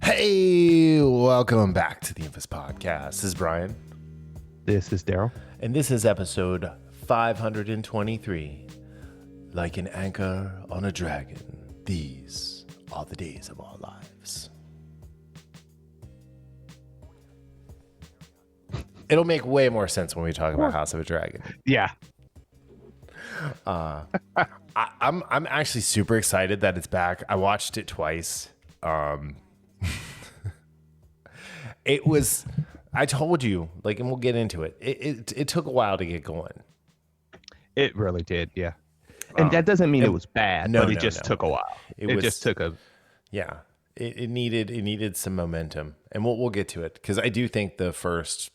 Hey, welcome back to the Infamous Podcast. This is Brian. This is Darryl. And this is episode 523. Like an anchor on a dragon, these are the days of our lives. It'll make way more sense when we talk about House of a Dragon. Yeah. I'm actually super excited that it's back. I watched it twice. It was, I told you, like, and we'll get into it. It took a while to get going. It really did, yeah. And that doesn't mean it was bad, but it just took a while. It just took a... Yeah. It needed some momentum. And we'll get to it, because I do think the first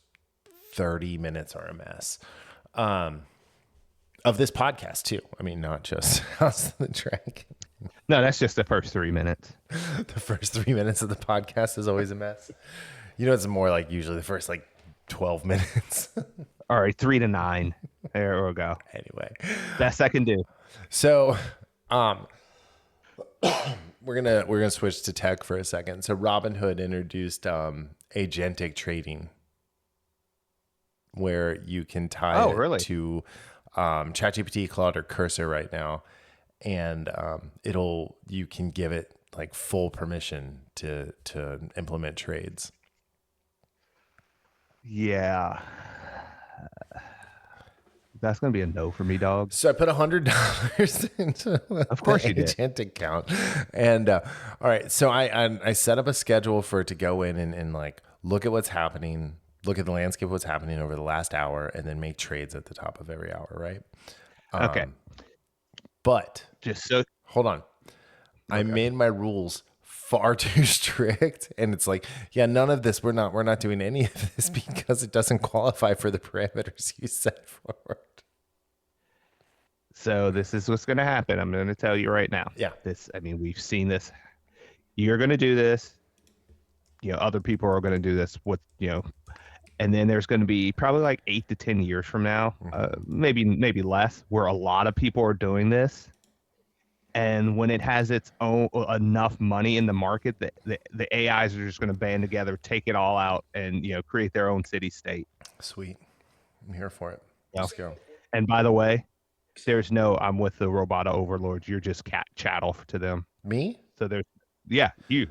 30 minutes are a mess. Of this podcast, too. I mean, not just House of the Dragon. No, that's just the first 3 minutes. The first 3 minutes of the podcast is always a mess. You know, it's more like usually the first, 12 minutes. All right, 3 to 9. There we go. Anyway. Best I can do. So, we're gonna switch to tech for a second. So Robinhood introduced agentic trading, where you can tie it to ChatGPT, Claude, or Cursor right now, and you can give it like full permission to implement trades. Yeah. That's going to be a no for me, dog. So I put $100 into of course you did. Agent account. And all right, so I set up a schedule for it to go in and like look at what's happening, look at the landscape of what's happening over the last hour, and then make trades at the top of every hour, right? Okay. But just so hold on. Okay. I made my rules far too strict, and it's like, yeah, none of this, we're not doing any of this because it doesn't qualify for the parameters you set forward. So this is what's going to happen. I'm going to tell you right now. Yeah. We've seen this. You're going to do this. Other people are going to do this with, and then there's going to be probably like 8 to 10 years from now, maybe less, where a lot of people are doing this. And when it has its own enough money in the market, the AIs are just going to band together, take it all out, and create their own city state. Sweet, I'm here for it. Let's go. And by the way, there's no I'm with the robot overlords. You're just chattel to them. Me? So there's you,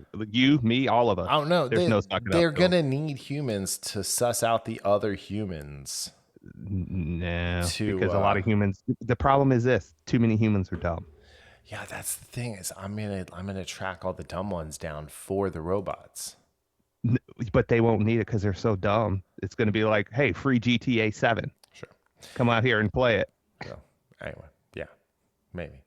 me, all of us. I don't know. There's no sucking up. They're gonna need humans to suss out the other humans. No, because a lot of humans. The problem is this: too many humans are dumb. Yeah, that's the thing. Is I'm gonna track all the dumb ones down for the robots. But they won't need it because they're so dumb. It's going to be like, hey, free GTA 7. Sure. Come out here and play it. So, anyway, yeah, maybe.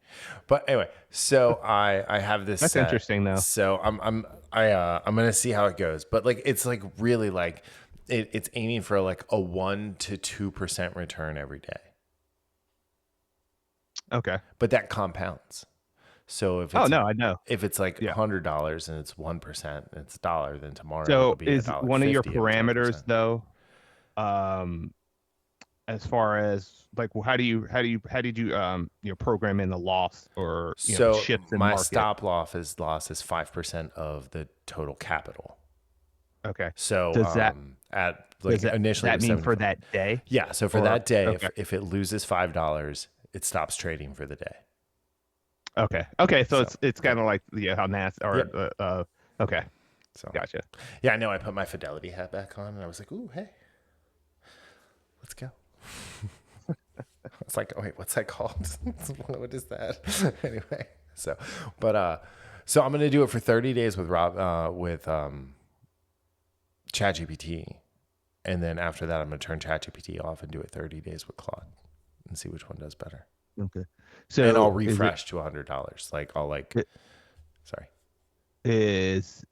But anyway, so I have this. That's interesting, though. So I'm gonna see how it goes. But like, it's like really like it's aiming for like a 1% to 2% return every day. Okay. But that compounds. So if it's I know. If it's like $100 and it's 1% and it's $1, then tomorrow so it'll be is one of your parameters though, as far as like how did you program in the loss or shifts in my market? stop loss is 5% of the total capital. Okay. So does that initially that mean for that day? Yeah. So for that day, if it loses $5, it stops trading for the day. Okay. So it's kind of like how NAS or okay. So gotcha. Yeah, I know. I put my Fidelity hat back on, and I was like, "Ooh, hey, let's go." It's like, oh wait, what's that called? What is that? Anyway, so I'm gonna do it for 30 days with ChatGPT, and then after that, I'm gonna turn ChatGPT off and do it 30 days with Claude, and see which one does better. Okay. So and I'll refresh to $100. Like I'll sorry.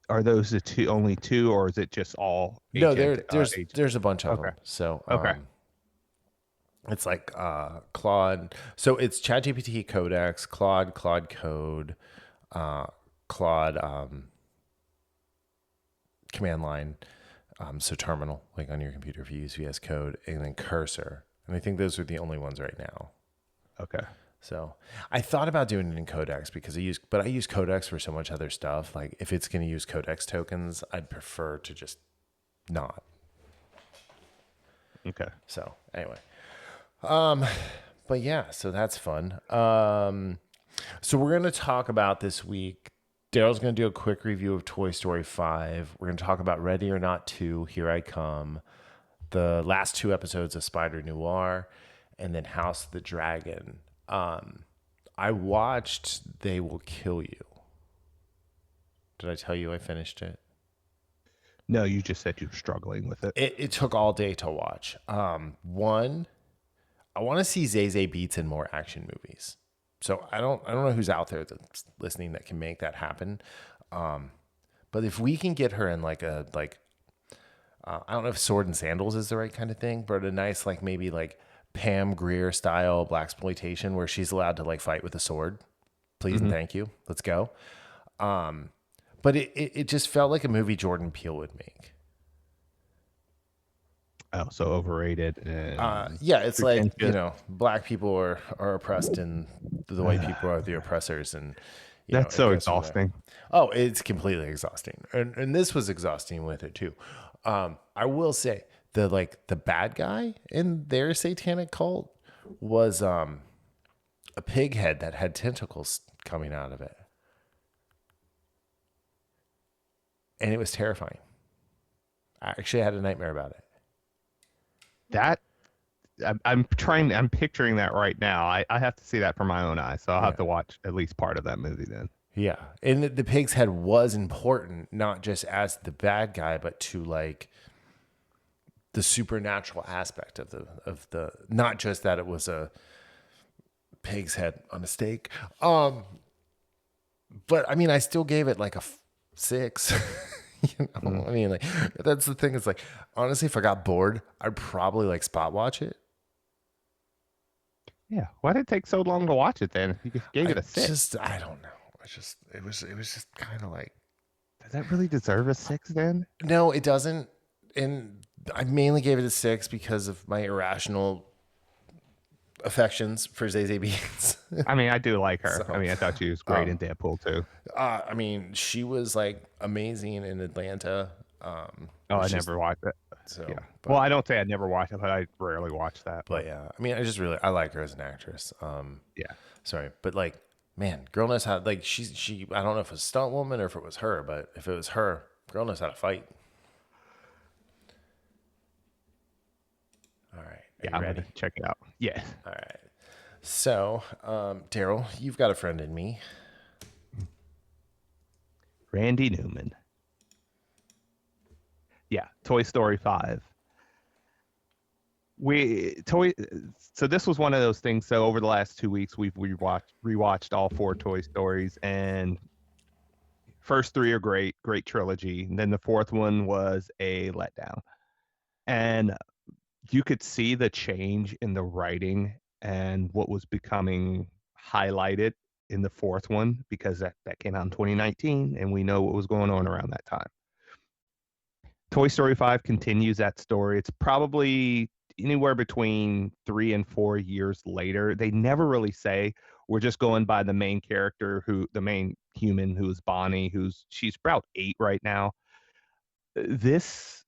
Are those the only two, or is it just all? No, there's a bunch of them. So okay. It's like Claude. So it's ChatGPT Codex, Claude Code, Claude command line. So terminal, like on your computer if you use VS Code, and then Cursor. And I think those are the only ones right now. Okay. So I thought about doing it in Codex because I use Codex for so much other stuff. Like if it's going to use Codex tokens, I'd prefer to just not. Okay. So anyway, but yeah, so that's fun. So we're going to talk about this week. Daryl's going to do a quick review of Toy Story 5. We're going to talk about Ready or Not 2, Here I Come, the last two episodes of Spider-Noir, and then House of the Dragon. I watched They Will Kill You. Did I tell you I finished it? No, you just said you were struggling with it. It took all day to watch. One, I want to see Zay Beats in more action movies. So I don't know who's out there that's listening that can make that happen. But if we can get her in like I don't know if Sword and Sandals is the right kind of thing, but a nice like maybe like Pam Grier style blaxploitation where she's allowed to like fight with a sword. Please and thank you. Let's go. But it just felt like a movie Jordan Peele would make. Oh, so overrated and Yeah, it's like, pretentious. black people are oppressed and the white people are the oppressors, and That's it so goes from there. exhausting. Oh, it's completely exhausting. And this was exhausting with it too. I will say the bad guy in their satanic cult was a pig head that had tentacles coming out of it. And it was terrifying. I actually had a nightmare about it. That I'm picturing that right now. I have to see that for my own eyes, so I'll have Yeah. to watch at least part of that movie then. Yeah. And the pig's head was important, not just as the bad guy, but to like the supernatural aspect of the not just that it was a pig's head on a stake. But I mean I still gave it like a 6. Mm. I mean like that's the thing, it's like honestly if I got bored, I'd probably like spot watch it. Yeah, why did it take so long to watch it then? You gave it a 6. I don't know. It was just kind of like Does that really deserve a 6 then? no, it doesn't. And I mainly gave it a 6 because of my irrational affections for Zazie Beetz. I mean, I do like her. I So, mean, I thought she was great in Deadpool too. I mean, she was like amazing in Atlanta. Oh, I It's just never watched it. so, Yeah. Well, but I don't say I never watched it, but I rarely watch that. but But yeah, I mean, I like her as an actress. yeah. Sorry, but like, man, girl knows how. Like, she. I don't know if it was a stunt woman or if it was her, but if it was her, girl knows how to fight. All right, are Yeah, you I'm ready? gonna check it out. Yeah. All right. So, Daryl, you've got a friend in me. Randy Newman. Yeah, Toy Story 5. We toy so this was one of those things. So over the last 2 weeks, we've rewatched all 4 Toy Stories, and first 3 are great trilogy. And then the fourth one was a letdown, and you could see the change in the writing and what was becoming highlighted in the fourth one because that came out in 2019, and we know what was going on around that time. Toy Story 5 continues that story. It's probably anywhere between 3 and 4 years later. They never really say. We're just going by the main character, the main human, who's Bonnie, she's about 8 right now. This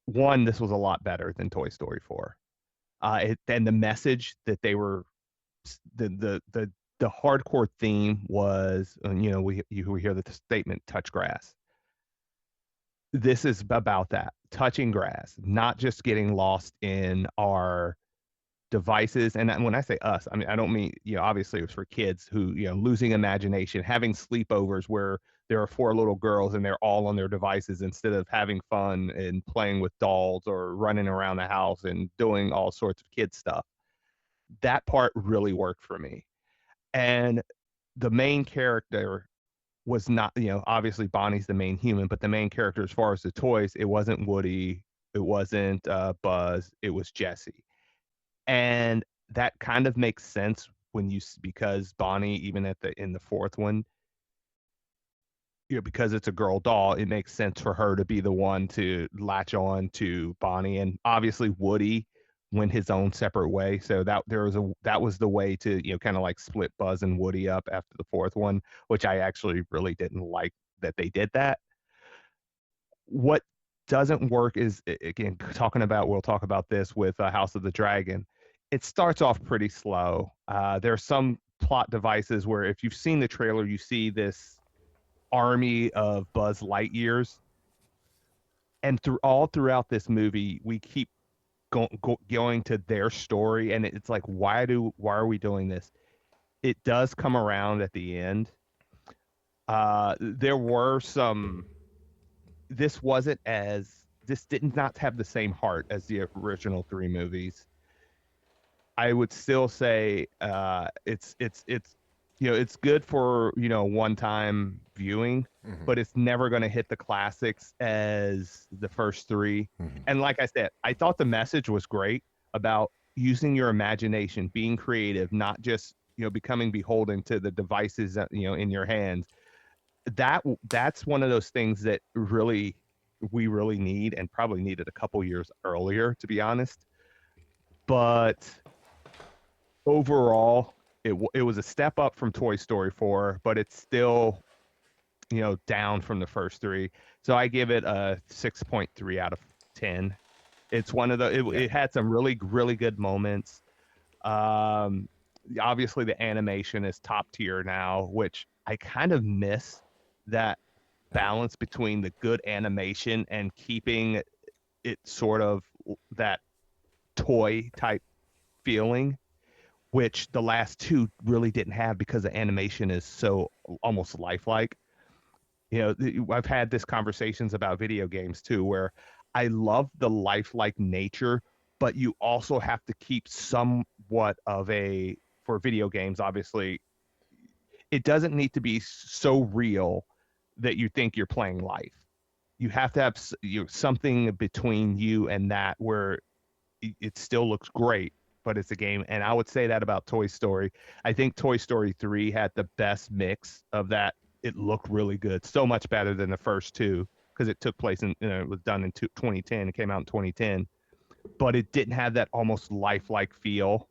this was a lot better than Toy Story 4. And the message that they were, the hardcore theme was, we hear the statement, touch grass. This is about that, touching grass, not just getting lost in our devices. And when I say us, I mean, I don't mean, obviously it was for kids who, losing imagination, having sleepovers where there are 4 little girls and they're all on their devices instead of having fun and playing with dolls or running around the house and doing all sorts of kid stuff. That part really worked for me. And the main character was not, obviously Bonnie's the main human, but the main character as far as the toys, it wasn't Woody, it wasn't Buzz, it was Jessie. And that kind of makes sense because Bonnie, even in the fourth one, because it's a girl doll, it makes sense for her to be the one to latch on to Bonnie. And obviously Woody went his own separate way. So that was the way to, kind of like split Buzz and Woody up after the fourth one, which I actually really didn't like that they did that. What doesn't work is, again, we'll talk about this with House of the Dragon. It starts off pretty slow. There's some plot devices where if you've seen the trailer, you see this army of Buzz Lightyears, and throughout this movie, we keep going to their story, and it's like, why are we doing this? It does come around at the end. There were some. This did not have the same heart as the original three movies. I would still say it's it's good for one time viewing, but it's never going to hit the classics as the first three. And like I said, I thought the message was great about using your imagination, being creative, not just becoming beholden to the devices that, in your hands. That's one of those things that we really need, and probably needed a couple years earlier, to be honest. But overall, it was a step up from Toy Story 4, but it's still down from the first three. So I give it a 6.3 out of 10. It's one of it had some really good moments. Obviously the animation is top tier now, which I kind of miss that balance between the good animation and keeping it sort of that toy type feeling, which the last two really didn't have because the animation is so almost lifelike. I've had this conversations about video games too, where I love the lifelike nature, but you also have to keep somewhat of for video games, obviously, it doesn't need to be so real that you think you're playing life. You have to have something between you and that where it still looks great, but it's a game. And I would say that about Toy Story. I think Toy Story 3 had the best mix of that. It looked really good, so much better than the first two, because it took place it was done in 2010. It came out in 2010, but it didn't have that almost lifelike feel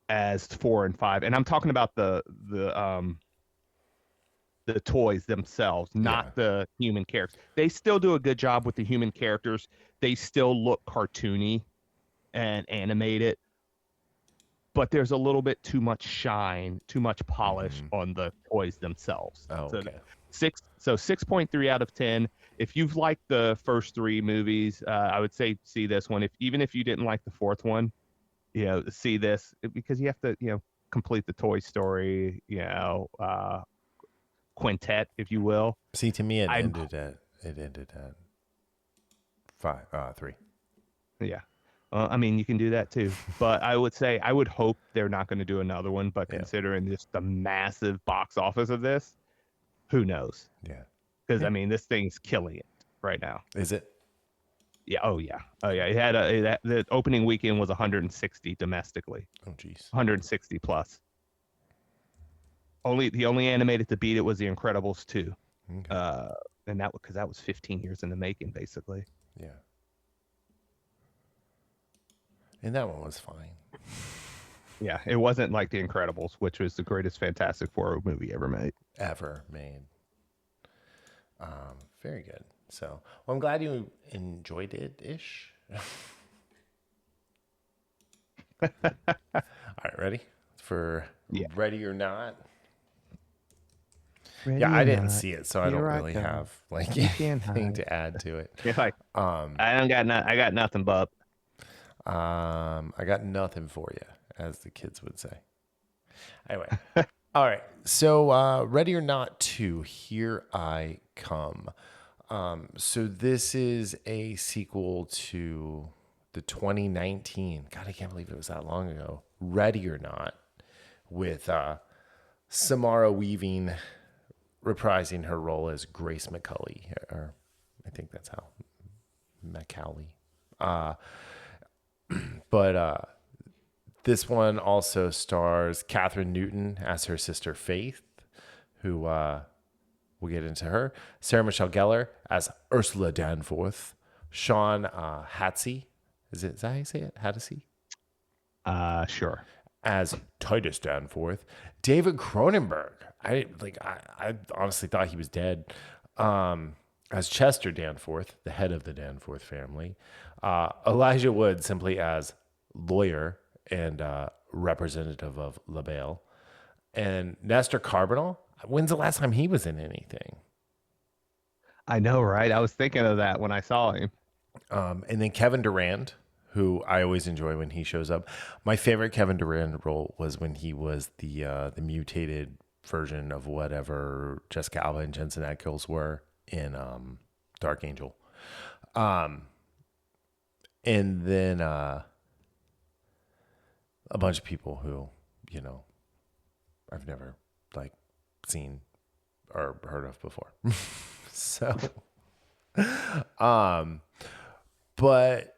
as 4 and 5. And I'm talking about the toys themselves, not the human characters. They still do a good job with the human characters. They still look cartoony and animated, but there's a little bit too much shine, too much polish on the toys themselves. Oh, okay. 6.3 out of 10. If you've liked the first three movies, I would say see this one. Even if you didn't like the fourth one, see this, because you have to, complete the Toy Story, quintet, if you will. See, to me, it ended at 3. Yeah. I mean, you can do that too, but I would hope they're not going to do another one. But considering just the massive box office of this, who knows? Yeah. Because I mean, this thing's killing it right now. Is it? Yeah. Oh yeah. It had the opening weekend was 160 domestically. Oh geez. 160 plus. The only animated to beat it was The Incredibles 2. Okay. And that was 15 years in the making, basically. Yeah. And that one was fine. Yeah, it wasn't like The Incredibles, which was the greatest Fantastic Four movie ever made. Very good. So, well, I'm glad you enjoyed it ish. All right, ready for Ready or Not? I didn't see it, so I don't really have like anything to add to it. You're like, I got nothing, bub. I got nothing for you, as the kids would say. Anyway, all right. So, Ready or Not 2, Here I Come. So this is a sequel to the 2019. God, I can't believe it was that long ago. Ready or Not, with Samara Weaving reprising her role as Grace McCulley, or I think that's how McCauley. But this one also stars Catherine Newton as her sister Faith, who we'll get into her. Sarah Michelle Gellar as Ursula Danforth. Sean Hatzie Is that how you say it? Hadisi? Sure. As Titus Danforth. David Cronenberg. I honestly thought he was dead. As Chester Danforth, the head of the Danforth family. Elijah Wood simply as lawyer and representative of LaBelle. And Nestor Carbonell. When's the last time he was in anything? I know, right? I was thinking of that when I saw him. And then Kevin Durand, who I always enjoy when he shows up. My favorite Kevin Durand role was when he was the mutated version of whatever Jessica Alba and Jensen Ackles were in Dark Angel. And then a bunch of people who, I've never like seen or heard of before. So, but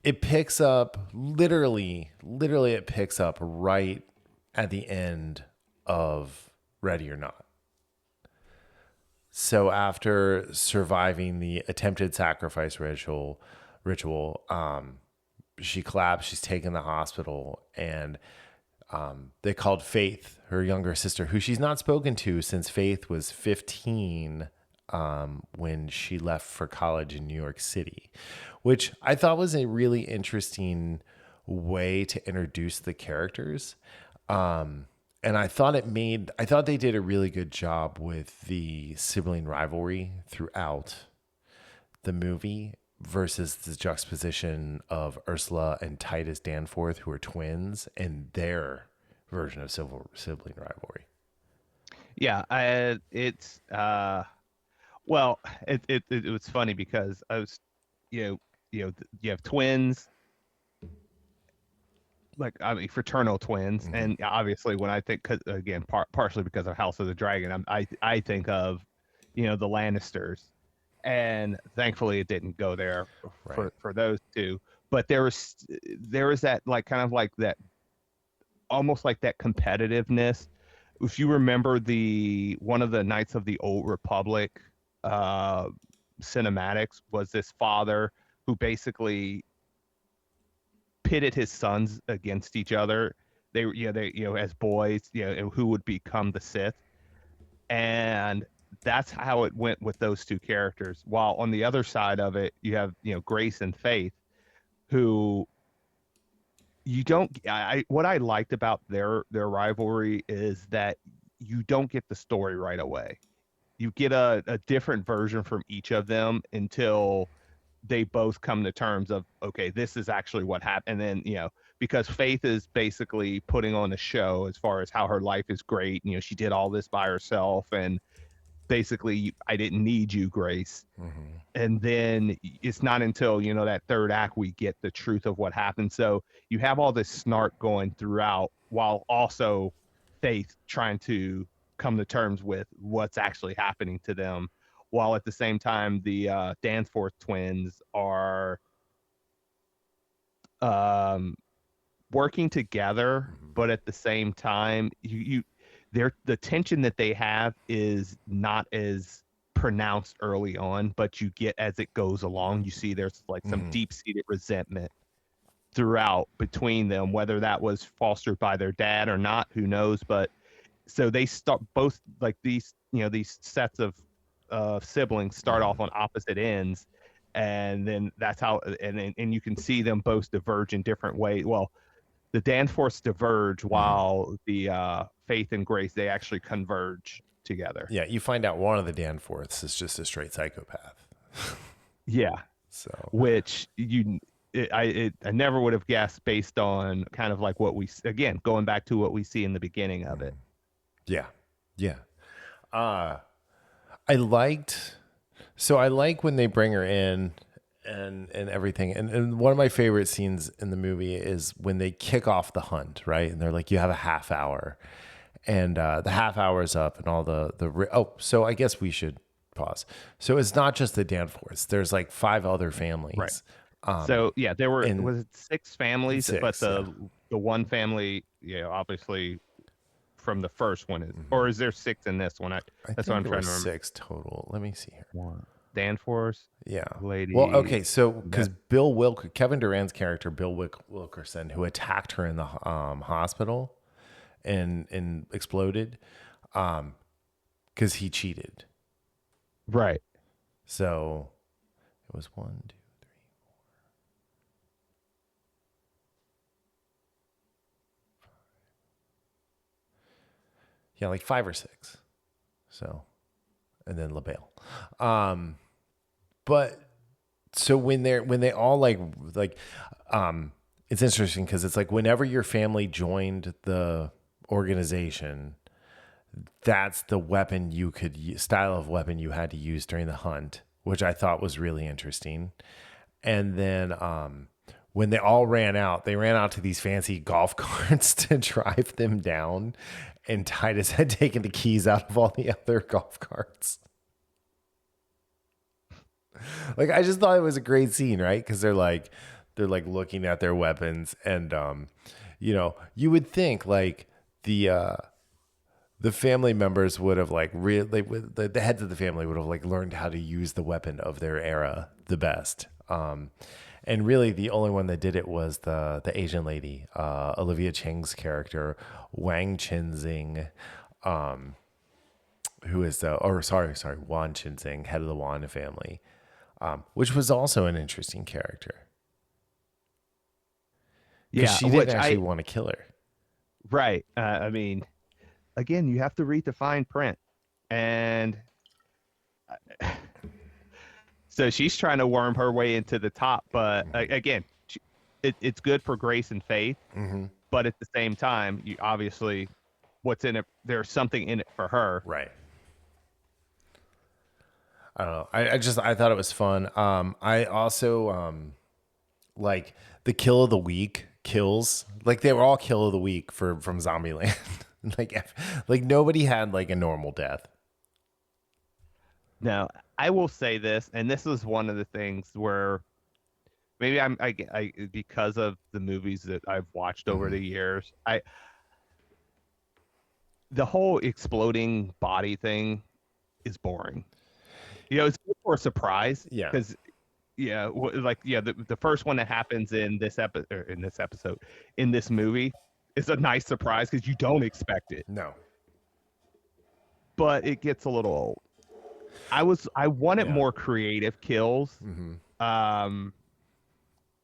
it picks up literally it picks up right at the end of Ready or Not. So after surviving the attempted sacrifice ritual, she collapsed. She's taken to the hospital, and they called Faith, her younger sister, who she's not spoken to since Faith was 15 when she left for college in New York City, which I thought was a really interesting way to introduce the characters. And I thought they did a really good job with the sibling rivalry throughout the movie versus the juxtaposition of Ursula and Titus Danforth, who are twins, and their version of sibling rivalry. Yeah, it's well, it was funny because I was, you have twins, like, I mean, fraternal twins, Mm-hmm. and obviously when I think, 'cause, again, partially because of House of the Dragon, I think of, the Lannisters, and thankfully it didn't go there Right. for those two. But there was that, like, kind of like that, almost like that competitiveness. If you remember one of the Knights of the Old Republic uh, cinematics, was this father who basically pitted his sons against each other. They as boys, who would become the Sith, and that's how it went with those two characters. While on the other side of it, you have Grace and Faith, who you don't. What I liked about their rivalry is that you don't get the story right away. You get a different version from each of them until they both come to terms of, okay, this is actually what happened. And then, because Faith is basically putting on a show as far as how her life is great. She did all this by herself, and basically, I didn't need you, Grace. Mm-hmm. And then it's not until, that third act we get the truth of what happened. So you have all this snark going throughout, while also Faith trying to come to terms with what's actually happening to them, while at the same time the Danforth twins are working together, Mm-hmm. but at the same time, the tension that they have is not as pronounced early on, but you get as it goes along. You see there's like some Mm-hmm. deep-seated resentment throughout between them, whether that was fostered by their dad or not, who knows. But so they start both, like, these sets of siblings start off on opposite ends, and then that's how, and you can see them both diverge in different ways. Well, the Danforths diverge, Mm-hmm. while the Faith and Grace, they actually converge together. Yeah, you find out one of the Danforths is just a straight psychopath. Yeah, So which I never would have guessed, based on kind of like what again, going back to what we see in the beginning of it. yeah, yeah. Uh, I liked. So I like when they bring her in and everything. And one of my favorite scenes in the movie is when they kick off the hunt, right? And they're like, you have a half hour, and the half hour is up, and all oh, so I guess we should pause. So it's not just the Danforths. There's like 5 other Right. families. So yeah, there And was it 6 families, but 6, yeah. the one family, obviously from the first one is, or is there 6 in this one? I That's what think I'm there trying were to remember. 6 total. Let me see here. One. Danforth Yeah. Well, lady. okay, so because Kevin Durant's character, Wilkerson, who attacked her in the hospital and exploded, because he cheated. Right. So it was 1, 2, 3. Yeah, like 5 or 6. So, and then LaBelle. But so when they all it's interesting because it's like whenever your family joined the organization, that's the weapon you could style of weapon you had to use during the hunt, which I thought was really interesting. And then when they all ran out, they ran out to these fancy golf carts to drive them down, and Titus had taken the keys out of all the other golf carts. Like, I just thought it was a great scene, right? Because they're like looking at their weapons, and you would think like the family members would have like really the heads of the family would have like learned how to use the weapon of their era the best. And really the only one that did it was the Asian lady, Olivia Cheng's character, Wang Chenxing, who is Wan Chenxing, head of the Wan family, which was also an interesting character. Because she didn't actually want to kill her. Right. I mean, again, you have to read the fine print. And so she's trying to worm her way into the top. But again, it's good for Grace and Faith. Mm-hmm. But at the same time, you obviously, what's in it, there's something in it for her. Right. I don't know. I thought it was fun. I also like the kill of the week kills. Like they were all kill of the week from Zombieland. like nobody had like a normal death. Now, I will say this, and this is one of the things where maybe I because of the movies that I've watched over the years, the whole exploding body thing is boring. It's good for a surprise. Yeah. Because the first one that happens in this episode, in this movie, is a nice surprise because you don't expect it. No. But it gets a little old. I wanted more creative kills. Mm-hmm.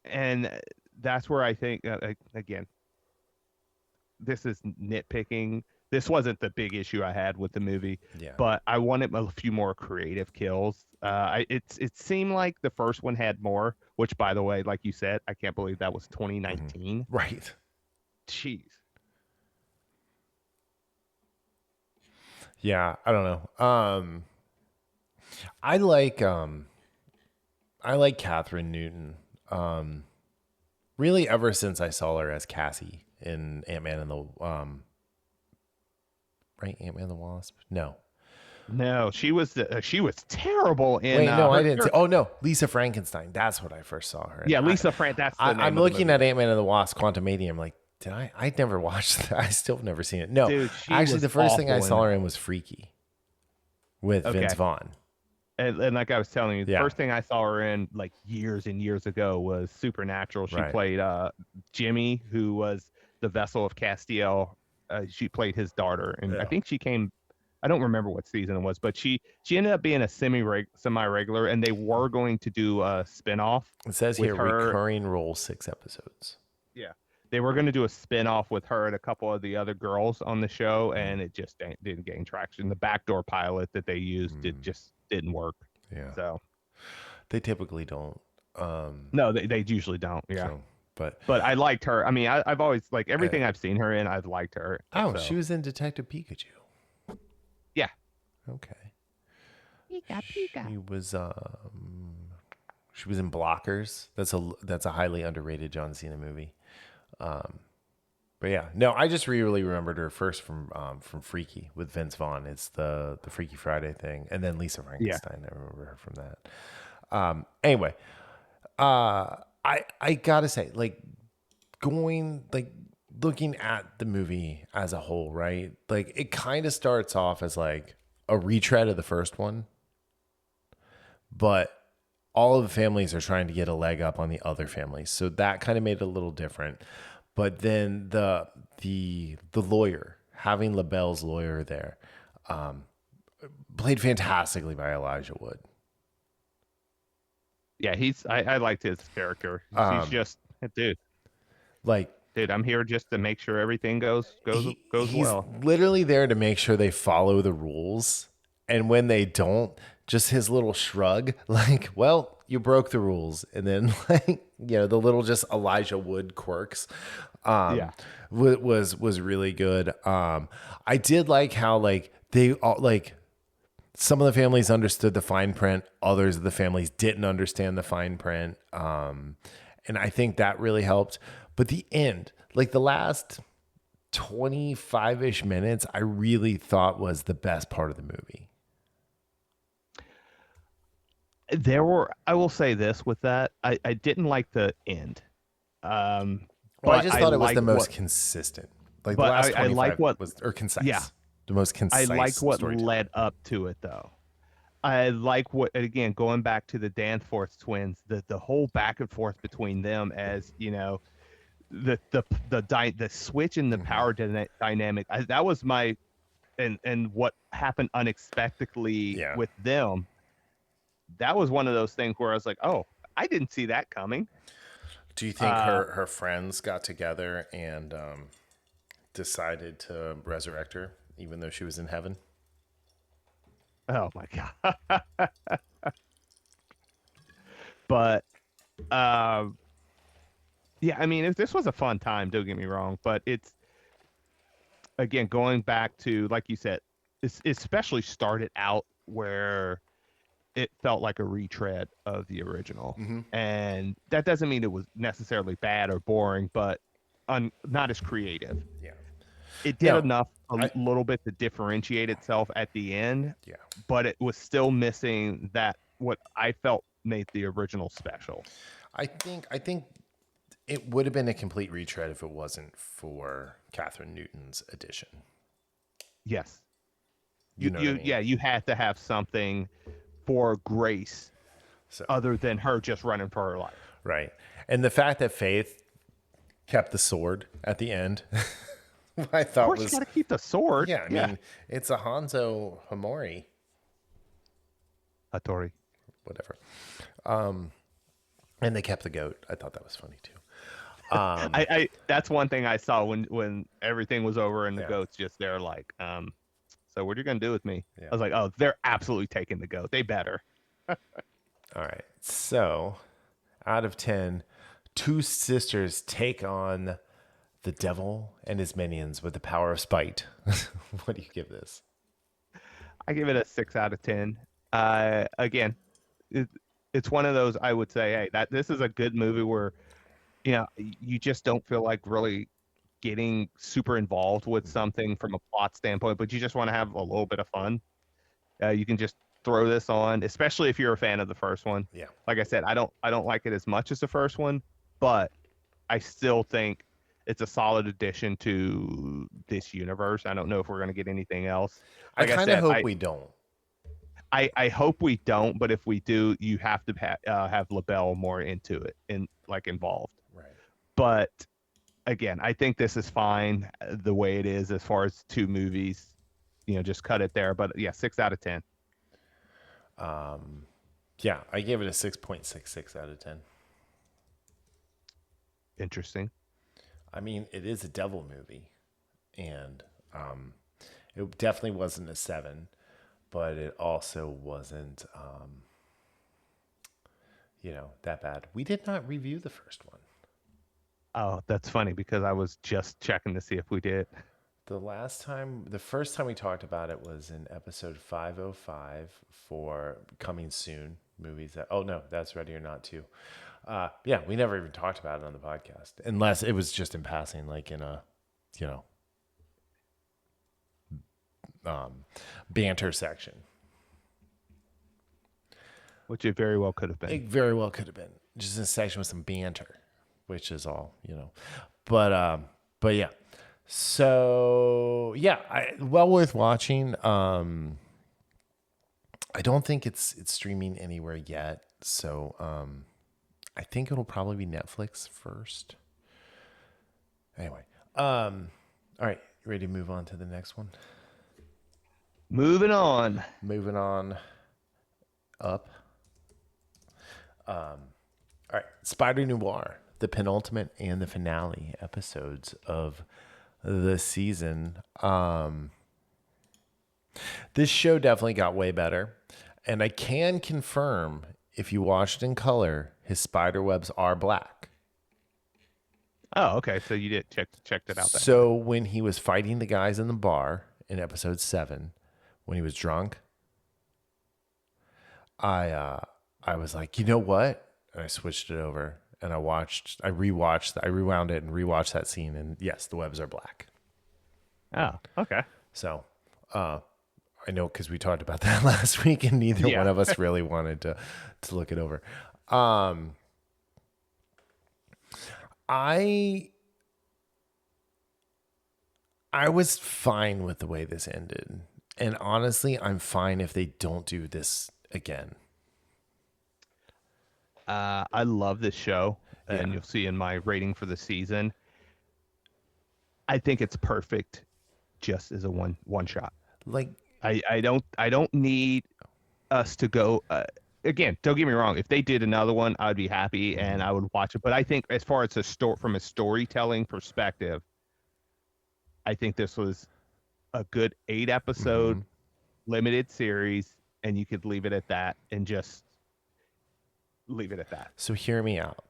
And that's where I think again, this is nitpicking. This wasn't the big issue I had with the movie, but I wanted a few more creative kills. It seemed like the first one had more, which, by the way, like you said, I can't believe that was 2019. Mm-hmm. Right. Jeez. Yeah, I don't know. I like Catherine Newton. Really, ever since I saw her as Cassie in Ant-Man and the Ant-Man and the Wasp. No, she was terrible in. Wait, no, I didn't. Oh no, Lisa Frankenstein. That's what I first saw her in. Yeah, Lisa Frank. That's the name I'm of looking the movie. at Ant-Man and the Wasp: Quantumania. I'm like, did I? I never watched that. I still have never seen it. No, dude, actually, the first thing I saw her it. in was Freaky with Vince Vaughn. And like I was telling you, the Yeah. first thing I saw her in like years and years ago was Supernatural. She Right. played Jimmy, who was the vessel of Castiel. She played his daughter, and I think she came. I don't remember what season it was, but she ended up being a semi-regular, and they were going to do a spinoff. It says with here her. recurring role 6 episodes. Yeah, they were going to do a spinoff with her and a couple of the other girls on the show, and it just didn't gain traction. The backdoor pilot that they used, it just didn't work. Yeah. So They typically don't. no, they usually don't. Yeah. So, but I liked her. I mean, I've always like everything I've seen her in. I've liked her. Oh, so. she was in Detective Pikachu. Yeah. Okay. Pika. She was in Blockers. That's a highly underrated John Cena movie. But yeah, no, I just really remembered her first from Freaky with Vince Vaughn. It's the Freaky Friday thing, and then Lisa Frankenstein. I remember her from that. Anyway, I gotta say, like, looking at the movie as a whole, right? Like, it kind of starts off as like a retread of the first one, but all of the families are trying to get a leg up on the other families. So that kind of made it a little different. But then the lawyer, having LaBelle's lawyer there, played fantastically by Elijah Wood. Yeah, I liked his character. He's just dude. Like, Dude, I'm here just to make sure everything goes he's well. literally there to make sure they follow the rules. And when they don't, just his little shrug, like, well, you broke the rules. And then, like, the little just Elijah Wood quirks Yeah. was really good. I did like how, like, they all, like, some of the families understood the fine print, others of the families didn't understand the fine print. And I think that really helped. But the end, like the last 25-ish minutes, I really thought was the best part of the movie. I will say this with that, I didn't like the end. Well, I just thought it was the most consistent. Like the but last 25 I like what was, or concise. Yeah. The most concise. I like what storytelling. led up to it, though. I like what, again, going back to the Danforth twins, the whole back and forth between them, as the switch in the power dynamic. That was my and what happened unexpectedly with them. That was one of those things where I was like, oh, I didn't see that coming. Do you think her friends got together and decided to resurrect her, even though she was in heaven? Oh my god! But yeah, I mean, if this was a fun time, don't get me wrong, but it's, again, going back to, like you said, it's especially started out where it felt like a retread of the original. And that doesn't mean it was necessarily bad or boring, but not as creative. Yeah. It did enough a little bit to differentiate itself at the end. Yeah. But it was still missing that, what I felt made the original special. I think it would have been a complete retread if it wasn't for Catherine Newton's edition. Yes. You know what I mean? Yeah, you had to have something for Grace other than her just running for her life. Right. And the fact that Faith kept the sword at the end, I thought was... Of course, you got to keep the sword. Yeah, I mean, it's a Hanzo Hamori. Hattori. Whatever. And they kept the goat. I thought that was funny, too. I that's one thing I saw when everything was over and the goat's just there, like, so what are you going to do with me? I was like, oh, they're absolutely taking the goat. They better. All right. So, out of 10, two sisters take on the devil and his minions with the power of spite. What do you give this? I give it a 6 out of 10. Again, it's one of those, I would say, hey, this is a good movie where, you just don't feel like really getting super involved with something from a plot standpoint, but you just want to have a little bit of fun. You can just throw this on, especially if you're a fan of the first one. Yeah. Like I said, I don't like it as much as the first one, but I still think it's a solid addition to this universe. I don't know if we're going to get anything else. Like I kind of hope we don't. I hope we don't, but if we do, you have to have LaBelle more into it and like involved. Right. But again, I think this is fine the way it is as far as two movies. Just cut it there. But yeah, 6 out of 10. Yeah, I gave it a 6.66 out of 10. Interesting. I mean, it is a devil movie, and it definitely wasn't a 7, but it also wasn't, that bad. We did not review the first one. Oh, that's funny because I was just checking to see if we did. The first time we talked about it was in episode 505 for Coming Soon movies. That's Ready or Not too. Yeah, we never even talked about it on the podcast, unless it was just in passing, like in a, banter section. Which it very well could have been. It very well could have been. Just a section with some banter, which is all, But yeah. So, yeah, well worth watching. I don't think it's streaming anywhere yet. So I think it'll probably be Netflix first. Anyway, all right, you ready to move on to the next one? Moving on. Moving on up. All right, Spider-Noir, the penultimate and the finale episodes of the season. This show definitely got way better, and I can confirm if you watched in color, his spider webs are black. Oh, okay. So you did checked it out. So when he was fighting the guys in the bar in episode 7, when he was drunk, I was like, you know what? And I switched it over and I rewound it and rewatched that scene, and yes, the webs are black. Oh, okay. So I know because we talked about that last week, and neither one of us really wanted to look it over. I was fine with the way this ended, and honestly, I'm fine if they don't do this again. I love this show, and you'll see in my rating for the season. I think it's perfect, just as a one shot. Like, I don't need us to go again. Don't get me wrong. If they did another one, I'd be happy and I would watch it. But I think as far as from a storytelling perspective, I think this was a good 8-episode limited series, and you could leave it at that and just leave it at that. So hear me out.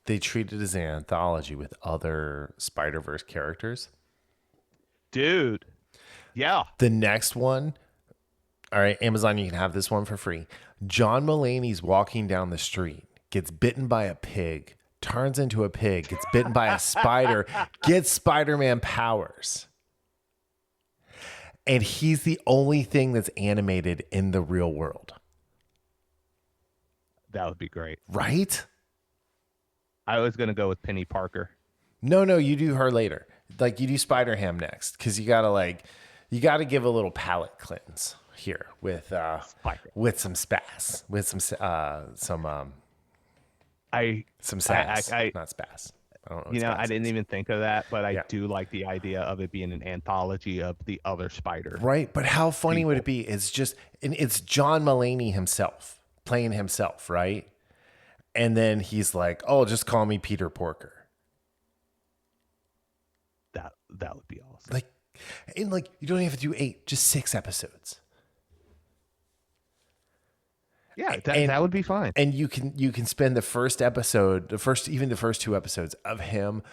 They treat it as an anthology with other Spider-Verse characters. Dude. Yeah. The next one, all right, Amazon, you can have this one for free. John Mulaney's walking down the street, gets bitten by a pig, turns into a pig, gets bitten by a spider, gets Spider-Man powers. And he's the only thing that's animated in the real world. That would be great. Right? I was going to go with Penny Parker. No, you do her later. Like, you do Spider-Ham next, because you got to give a little palate cleanse here with some spaz, with some sass, not spaz. I don't know. I didn't even think of that, but I do like the idea of it being an anthology of the other Spider. Right, but how funny would it be? It's John Mulaney himself playing himself, right? And then he's like, "Oh, just call me Peter Porker." That would be awesome. Like you don't even have to do 8, just 6 episodes. Yeah, that would be fine. And you can spend the first 2 episodes of him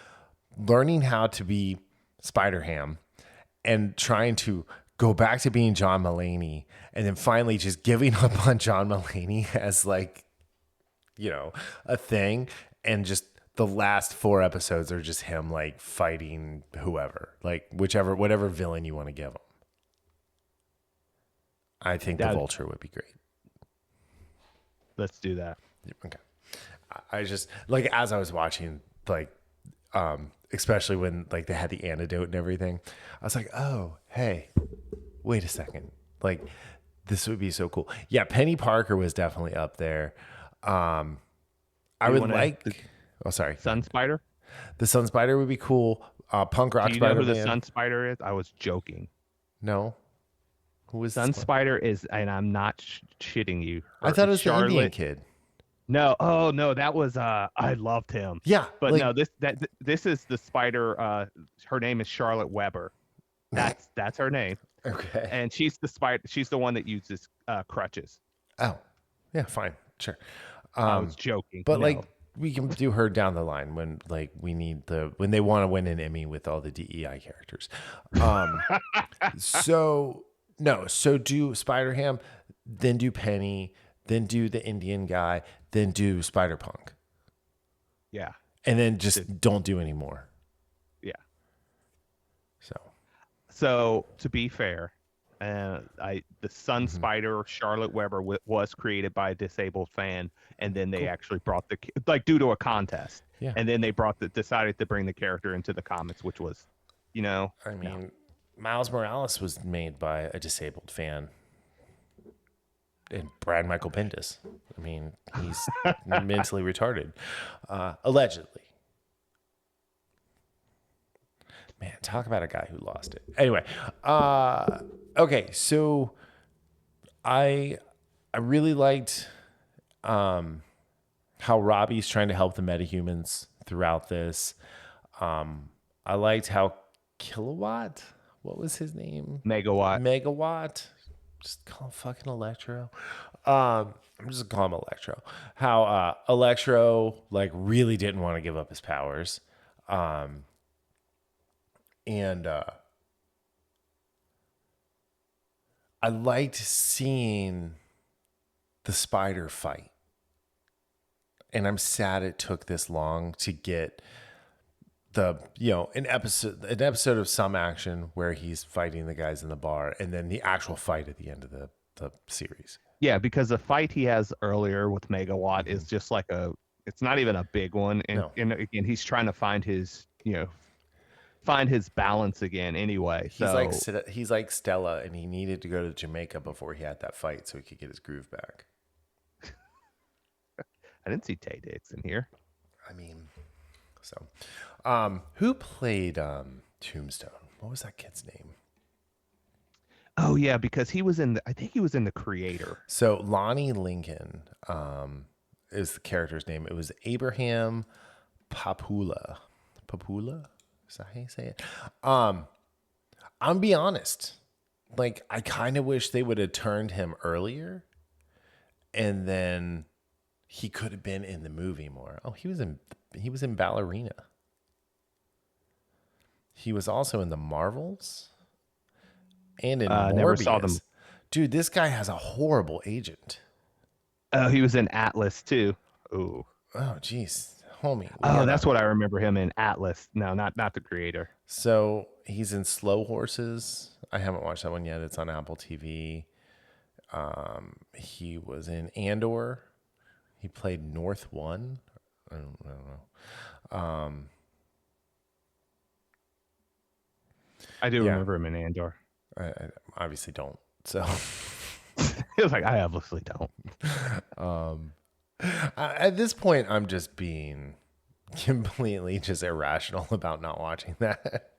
learning how to be Spider-Ham and trying to go back to being John Mulaney, and then finally just giving up on John Mulaney as a thing, and just the last 4 episodes are just him fighting whoever, whatever villain you want to give him. I think the Vulture would be great. Let's do that. Okay. I just as I was watching, especially when they had the antidote and everything, I was like, oh, hey, wait a second. This would be so cool. Yeah. Penny Parker was definitely up there. I would sorry. Sun Spider? The Sun Spider would be cool. Punk Rock Spider-Man. Do you know who the Sun Spider is? I was joking. No. Who is Sun Spider is, and I'm not shitting you. I thought it was Charlotte. The Indian kid. No, oh no, that was I loved him. Yeah, but no, this is the Spider. Her name is Charlotte Weber. That's her name. Okay. And she's the Spider. She's the one that uses crutches. Oh, yeah, fine, sure. I was joking, but we can do her down the line when when they want to win an Emmy with all the DEI characters. So do Spider-Ham, then do Penny, then do the Indian guy, then do Spider-Punk. Yeah. And then just don't do any more. Yeah. So to be fair, the Sun Spider Charlotte Weber was created by a disabled fan, and then they actually brought due to a contest. Yeah. And then they decided to bring the character into the comics, which was, Miles Morales was made by a disabled fan. and Brad Michael Bendis. I mean, he's mentally retarded, allegedly. Man, talk about a guy who lost it. Anyway, okay, so I really liked how Robbie's trying to help the metahumans throughout this. I liked how Kilowatt, what was his name? Megawatt. Megawatt. Just call him fucking Electro. I'm just gonna call him Electro. How Electro like really didn't want to give up his powers. And I liked seeing the spider fight. And I'm sad it took this long to get an episode of some action where he's fighting the guys in the bar, and then the actual fight at the end of the series. Yeah, because the fight he has earlier with Megawatt is just like it's not even a big one. And, No. and again, he's trying to find his balance again anyway. He's like Stella, and he needed to go to Jamaica before he had that fight so he could get his groove back. I didn't see Tay Diggs in here. I mean, so who played Tombstone? What was that kid's name? Oh yeah, because I think he was in The Creator. So Lonnie Lincoln is the character's name. It was Abraham Papula. Papula? Is that how you say it? I'm be honest. Like, I kind of wish they would have turned him earlier, and then he could have been in the movie more. Oh, he was in Ballerina. He was also in the Marvels and in Morbius. Never saw them. Dude, this guy has a horrible agent. Oh, he was in Atlas too. Ooh. Oh, jeez, homie. That's what I remember him in, Atlas. No, not The Creator. So he's in Slow Horses. I haven't watched that one yet. It's on Apple TV. He was in Andor. He played North One. I don't know. I do remember him in Andor. I obviously don't. So he was like, I obviously don't. At this point, I'm just being completely just irrational about not watching that.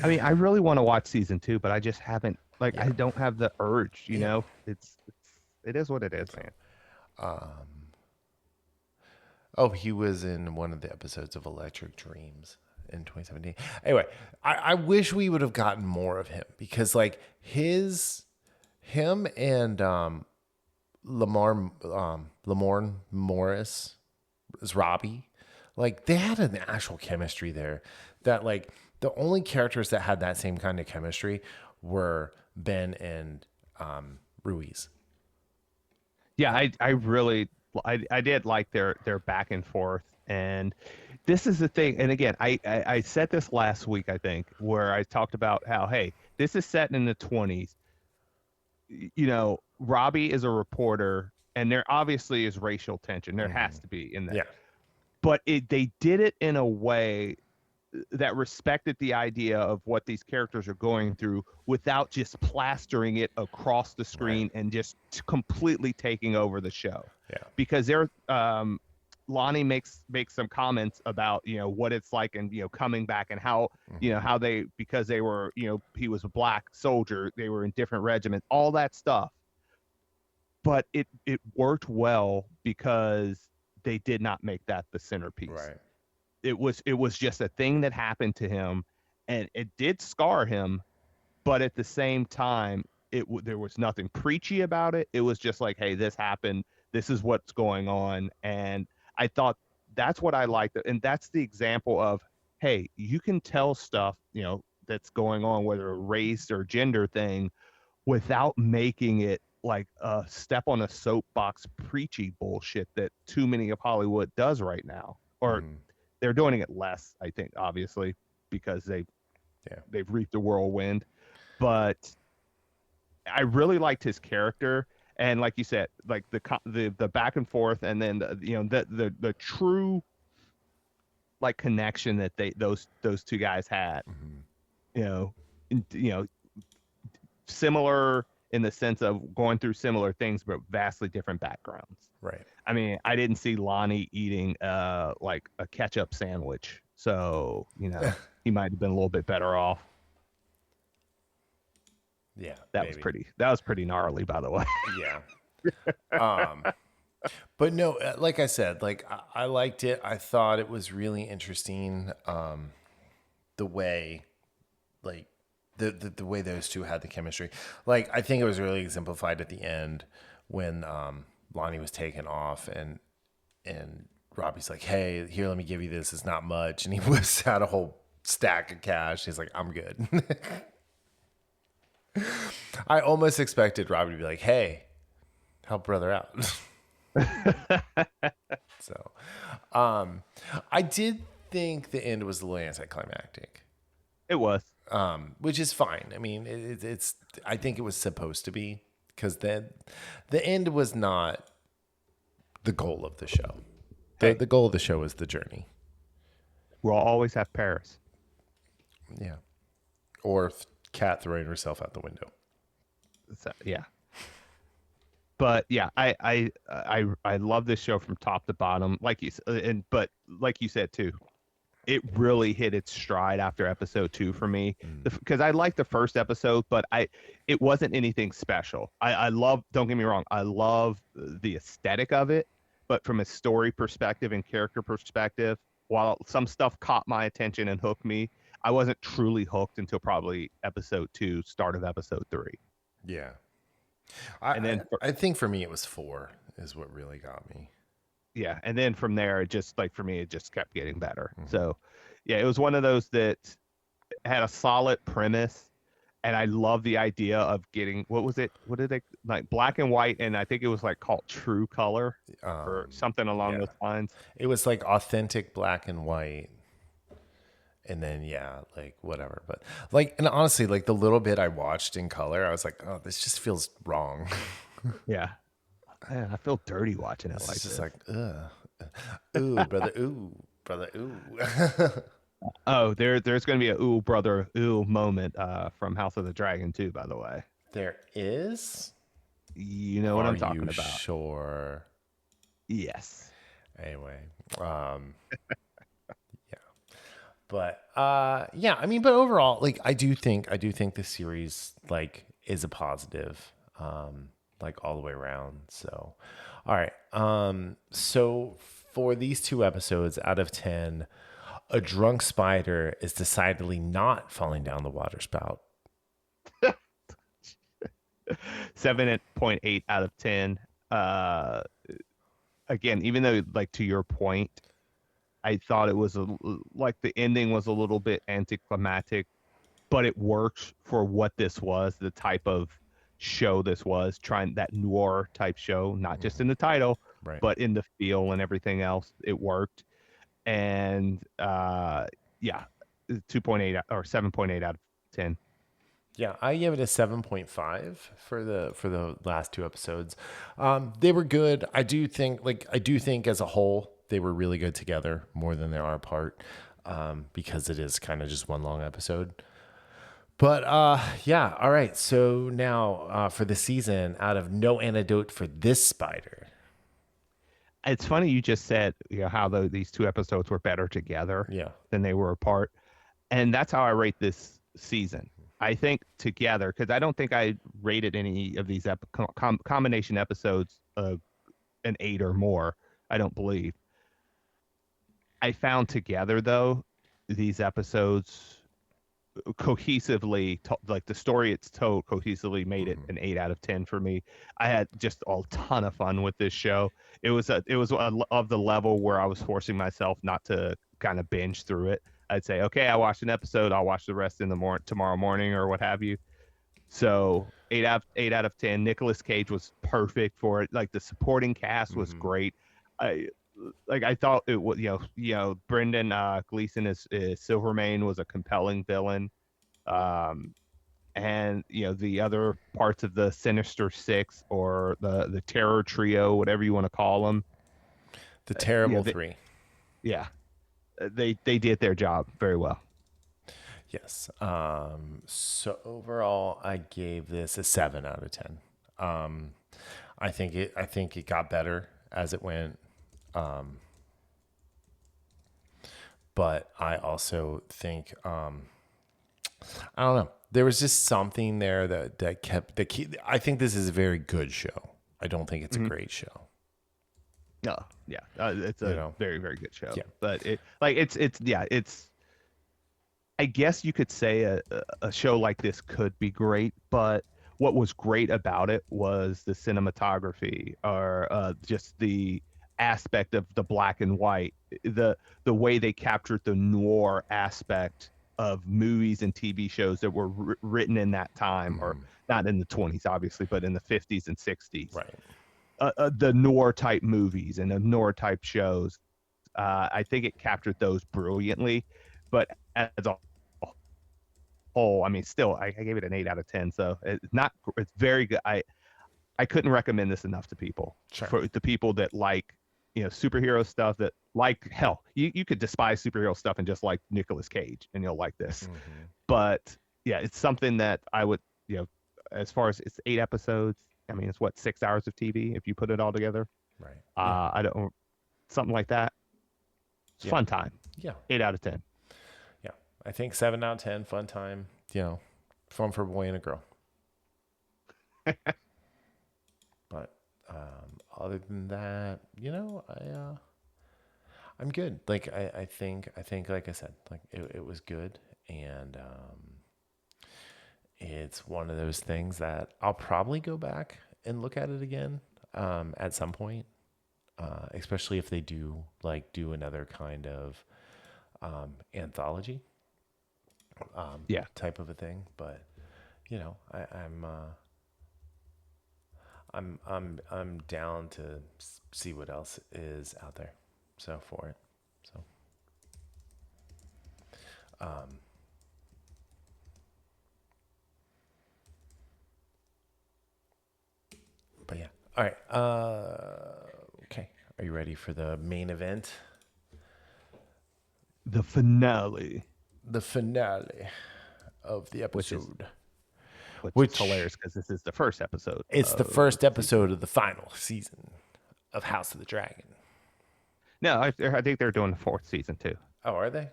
I mean, I really want to watch season 2, but I just haven't. I don't have the urge. You know, it is what it is, man. He was in one of the episodes of Electric Dreams in 2017. Anyway, I wish we would have gotten more of him, because like him and Lamorne Morris is Robbie. Like, they had an actual chemistry there that, like, the only characters that had that same kind of chemistry were Ben and Ruiz. Yeah, I did like their back and forth. And this is the thing. And again, I said this last week, I think, where I talked about how, hey, this is set in the 20s. You know, Robbie is a reporter, and there obviously is racial tension. There has to be in that. Yeah. But they did it in a way that respected the idea of what these characters are going through without just plastering it across the screen and just completely taking over the show. Yeah. Because Lonnie makes some comments about, you know, what it's like, and, you know, coming back, and how, you know, how because they were, you know, he was a black soldier, they were in different regiments, all that stuff. But it worked well because they did not make that the centerpiece. Right. It was just a thing that happened to him, and it did scar him, but at the same time, there was nothing preachy about it. It was just like, hey, this happened. This is what's going on. And I thought that's what I liked. And that's the example of, hey, you can tell stuff, you know, that's going on, whether a race or gender thing, without making it like a step on a soapbox preachy bullshit that too many of Hollywood does right now. Or they're doing it less, I think, obviously, because they've reaped the whirlwind. But I really liked his character, and like you said, like the back and forth, and then the true like connection that those two guys had. You know, similar in the sense of going through similar things but vastly different backgrounds. Right. I mean, I didn't see Lonnie eating like a ketchup sandwich, so he might have been a little bit better off. Yeah, That was maybe. pretty gnarly, by the way. Yeah. Um, but no, like I said, like I liked it. I thought it was really interesting. The way, like the way those two had the chemistry. Like I think it was really exemplified at the end when Lonnie was taken off and Robbie's like, "Hey, here, let me give you this. It's not much," and he whips out a whole stack of cash. He's like, "I'm good." I almost expected Robbie to be like, "Hey, help brother out." So, I did think the end was a little anticlimactic, It was. which is fine. I mean, it's. I think it was supposed to be because then the end was not the goal of the show. Hey, The goal of the show is the journey. we'll always have Paris. Yeah, or Cat throwing herself out the window. So, yeah. But yeah, I love this show from top to bottom. Like you but like you said too, it really hit its stride after episode 2 for me because I liked the first episode, but it wasn't anything special. I love. Don't get me wrong, I love the aesthetic of it, but from a story perspective and character perspective, while some stuff caught my attention and hooked me, I wasn't truly hooked until probably episode 2, start of episode 3. Yeah, And then I think for me it was 4 is what really got me. yeah, and then from there it just like for me it just kept getting better. So yeah, it was one of those that had a solid premise, and I love the idea of getting what did they like, black and white, and I think it was like called True Color or something along Yeah. those lines. It was like authentic black and white. And then yeah, like whatever. But like, and honestly, like the little bit I watched in color, I was like, oh, this just feels wrong. Yeah. Man, I feel dirty watching it It's like just this. like, ugh. Ooh, brother, ooh, brother, ooh. Oh, there's going to be a ooh brother ooh moment from House of the Dragon too, by the way. There is? You know what Are I'm you talking about. sure? Yes. Anyway, yeah. But yeah, I mean, but overall, like I do think the series like is a positive, like all the way around. So all right. So for these 2 episodes out of 10, a drunk spider is decidedly not falling down the water spout. 7.8 out of 10. Again, even though like to your point, I thought it was like the ending was a little bit anticlimactic, but it worked for what this was, the type of show this was, trying that noir type show, not just in the title, Right. but in the feel and everything else. It worked. And yeah, 2.8 or 7.8 out of 10. Yeah, I gave it a 7.5 for the last 2 episodes. They were good. I do think as a whole they were really good together more than they are apart, because it is kind of just one long episode. But yeah, all right. So now for the season, out of no antidote for this spider. It's funny you just said how these 2 episodes were better together Yeah. than they were apart, and that's how I rate this season. I think together, because I don't think I rated any of these combination episodes an 8 or more. I don't believe. I found together though these episodes cohesively, like the story it's told cohesively made it an 8 out of 10 for me. I had just a ton of fun with this show. It was of the level where I was forcing myself not to kind of binge through it. I'd say, okay, I watched an episode, I'll watch the rest in the tomorrow morning or what have you. So 8 out of 10. Nicolas Cage was perfect for it. Like the supporting cast was great. I thought it was Brendan Gleeson is Silvermane was a compelling villain, and the other parts of the Sinister Six or the Terror Trio, whatever you want to call them, The terrible 3. they did their job very well. Yes. So overall, I gave this a 7 out of 10. Um, I think it got better as it went. Um, but I also think I don't know. There was just something there that kept the key. I think this is a very good show. I don't think it's a Hmm. great show. No, yeah, it's You a know. very very good show. Yeah. But it's yeah, it's. I guess you could say a show like this could be great, but what was great about it was the cinematography, or just the aspect of the black and white, the way they captured the noir aspect of movies and TV shows that were written in that time, or not in the 20s, obviously, but in the 50s and 60s. Right. The noir type movies and the noir type shows. I think it captured those brilliantly, but as a whole, I mean, still, I gave it an 8 out of 10. So it's very good. I couldn't recommend this enough to people. Sure. For the people that like, superhero stuff, that like, hell, you could despise superhero stuff and just like Nicolas Cage, and you'll like this. But yeah, it's something that I would, as far as it's 8 episodes, I mean, it's what, 6 hours of TV if you put it all together. Right. Yeah. I don't, something like that. It's Yeah. fun time. Yeah. 8 out of 10. Yeah. I think 7 out of 10. Fun time. Fun for a boy and a girl. But other than that, I'm good. Like I think, like I said, like it was good, and it's one of those things that I'll probably go back and look at it again at some point, especially if they do another kind of anthology Yeah. type of a thing. But I'm down to see what else is out there. So for it. So but yeah. All right. Okay. Are you ready for the main event? The finale, The finale of the which is episode. which is hilarious because this is the first episode. It's the first episode of the final season of House of the Dragon. No, I think they're doing the fourth season too. Oh, are they?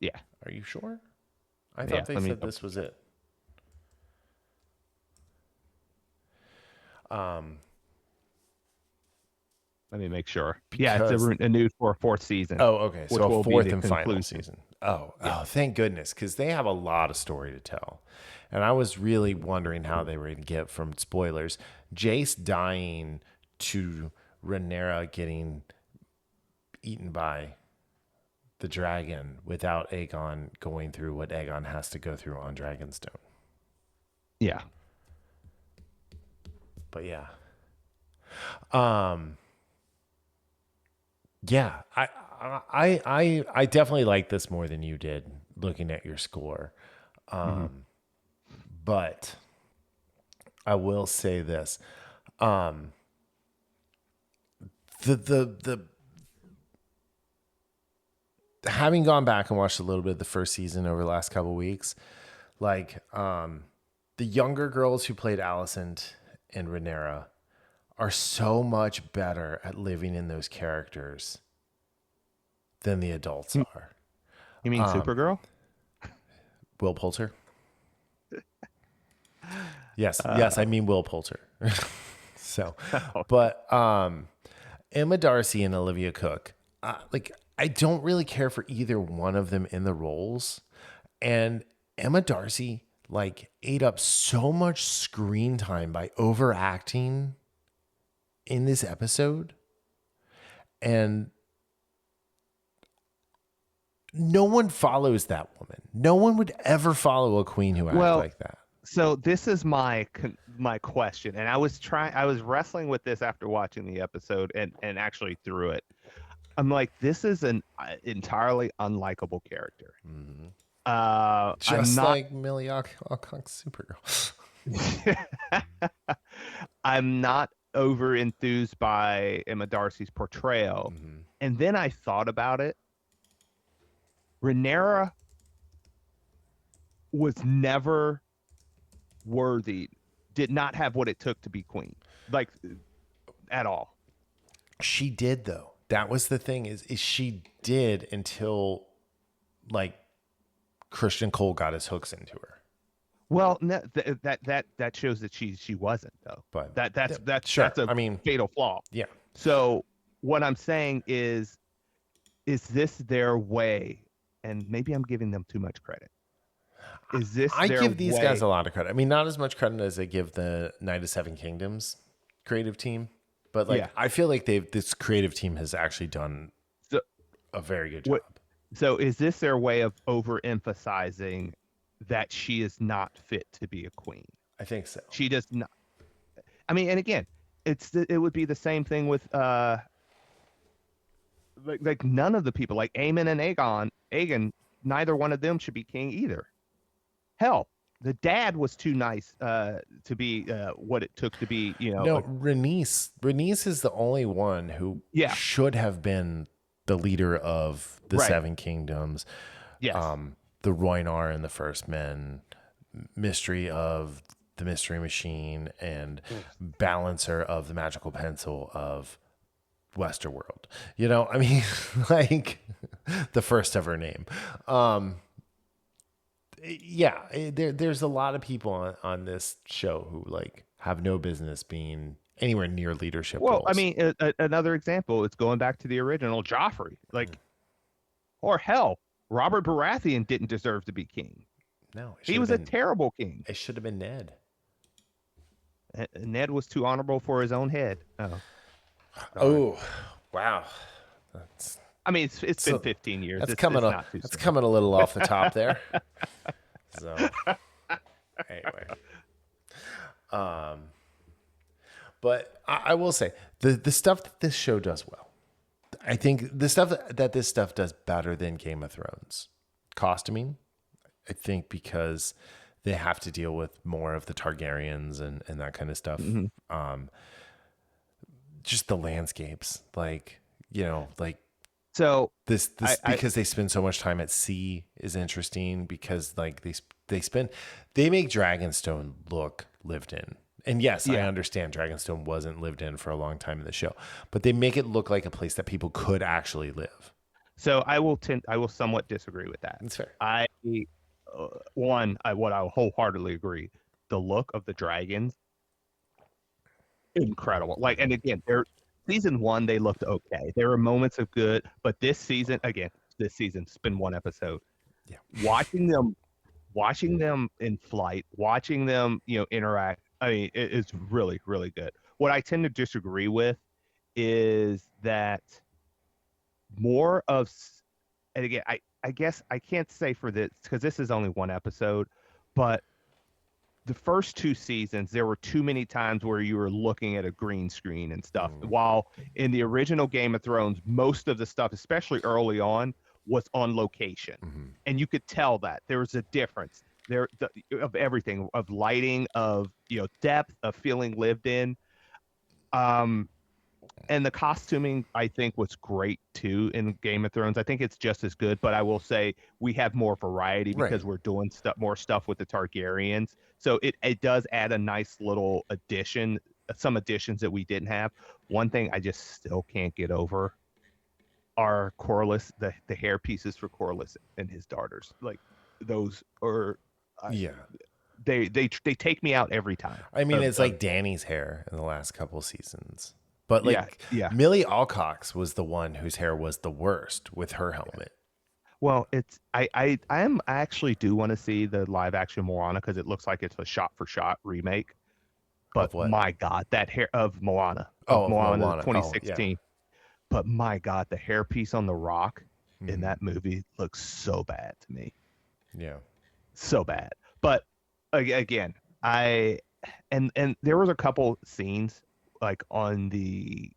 Yeah. Are you sure? I Yeah, thought they said this was it. Let me make sure. Yeah, it's a new for a fourth season. Oh, okay. Which So will a be fourth the and final conclusion. season. Oh, thank goodness, because they have a lot of story to tell. And I was really wondering how they were going to get from spoilers, Jace dying to Rhaenyra getting eaten by the dragon without Aegon going through what Aegon has to go through on Dragonstone. Yeah. But yeah. Yeah, I definitely like this more than you did looking at your score. But I will say this. The having gone back and watched a little bit of the first season over the last couple of weeks, like the younger girls who played Alicent and Rhaenyra are so much better at living in those characters than the adults are. You mean Supergirl? Will Poulter? Yes, I mean Will Poulter. So, but Emma Darcy and Olivia Cook, I don't really care for either one of them in the roles, and Emma Darcy ate up so much screen time by overacting in this episode, and no one follows that woman. No one would ever follow a queen who acts like that. So this is my question, and I was wrestling with this after watching the episode and actually through it. I'm like, this is an entirely unlikable character. Just I'm not, like Millie Alcock's Supergirl. I'm not over enthused by Emma Darcy's portrayal. And then I thought about it. Rhaenyra was never worthy, did not have what it took to be queen, like at all. She did though. That was the thing is she did until like Christian Cole got his hooks into her. Well, no, that shows that she wasn't though. But That's sure. a I mean, fatal flaw. yeah. So what I'm saying is this their way? And maybe I'm giving them too much credit. Is this I their give these way? guys a lot of credit. I mean, not as much credit as I give the Knight of Seven Kingdoms creative team, but like Yeah. I feel like this creative team has actually done So, a very good job. what, so is this their way of overemphasizing that she is not fit to be a queen? I think so. She does not. I mean, and again, it would be the same thing with like none of the people like Aemon and Aegon, neither one of them should be king either. Hell, the dad was too nice to be what it took to be, No, Rhaenys is the only one who Yeah. should have been the leader of the Right. Seven Kingdoms. Yes. The Rhoynar and the First Men, mystery of the Mystery Machine, and balancer of the magical pencil of Westerworld. I mean, like the first of her name. Yeah, there's a lot of people on this show who like have no business being anywhere near leadership Well, roles. I mean, another example, it's going back to the original Joffrey, or hell, Robert Baratheon didn't deserve to be king. No, He was a terrible king. It should have been Ned. Ned was too honorable for his own head. Oh, wow. I mean, it's been 15 years. That's It's coming not too that's soon. coming a little off the top there. So anyway. But I will say the stuff that this show does well. I think the stuff that this stuff does better than Game of Thrones. Costuming, I think, because they have to deal with more of the Targaryens and that kind of stuff. Just the landscapes, like So this because they spend so much time at sea is interesting because like they make Dragonstone look lived in. And yes, I Yeah. understand Dragonstone wasn't lived in for a long time in the show, but they make it look like a place that people could actually live. So I will somewhat disagree with that. That's fair. What I wholeheartedly agree, the look of the dragons, incredible. Like, and again, season 1 they looked okay. There were moments of good, but this season, it's been one episode. Yeah. Watching them in flight, watching them, interact. I mean, it's really, really good. What I tend to disagree with is that more of, and again, I guess I can't say for this because this is only one episode, but the first 2 seasons, there were too many times where you were looking at a green screen and stuff. While in the original Game of Thrones, most of the stuff, especially early on, was on location. And you could tell that there was a difference of everything, of lighting, of depth, of feeling lived in. And the costuming, I think, was great too in Game of Thrones. I think it's just as good, but I will say we have more variety because we're doing more stuff with the Targaryens. So it does add a nice little addition, some additions that we didn't have. One thing I just still can't get over are Corlys, the hair pieces for Corlys and his daughters. Like those are, they take me out every time. I mean, it's like Dany's hair in the last couple seasons. But like Millie Alcox was the one whose hair was the worst with her helmet. Well, I actually do want to see the live action Moana because it looks like it's a shot for shot remake. But my God, that hair of Moana. Moana 2016. But my God, the hairpiece on the rock in that movie looks so bad to me. Yeah. So bad. But again, and there was a couple scenes like in the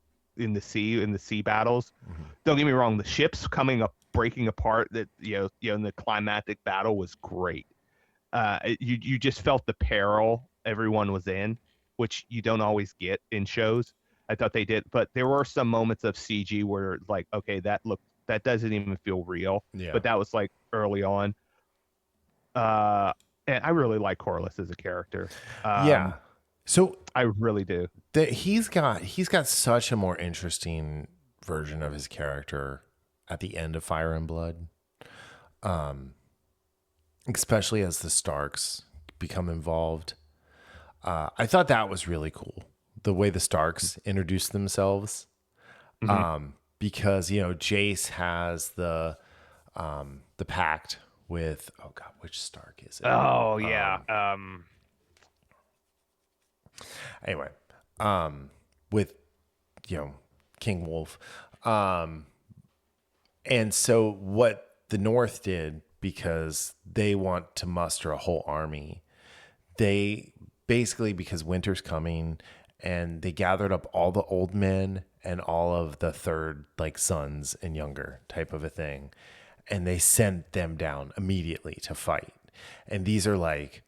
sea battles. Don't get me wrong, the ships coming up, breaking apart, that in the climactic battle was great. You just felt the peril everyone was in, which you don't always get in shows. I thought they did, but there were some moments of CG where like, okay, that doesn't even feel real. Yeah. But that was like early on. Uh, and I really like Corlys as a character. Yeah. So I really do. he's got such a more interesting version of his character at the end of Fire and Blood, especially as the Starks become involved. I thought that was really cool, the way the Starks introduced themselves, Mhm. because Jace has the pact with, oh god, which Stark is it? Oh yeah. Anyway, with King Wolf, um, and so what the North did, because they want to muster a whole army, they basically, because winter's coming, and they gathered up all the old men and all of the third like sons and younger type of a thing, and they sent them down immediately to fight. And these are like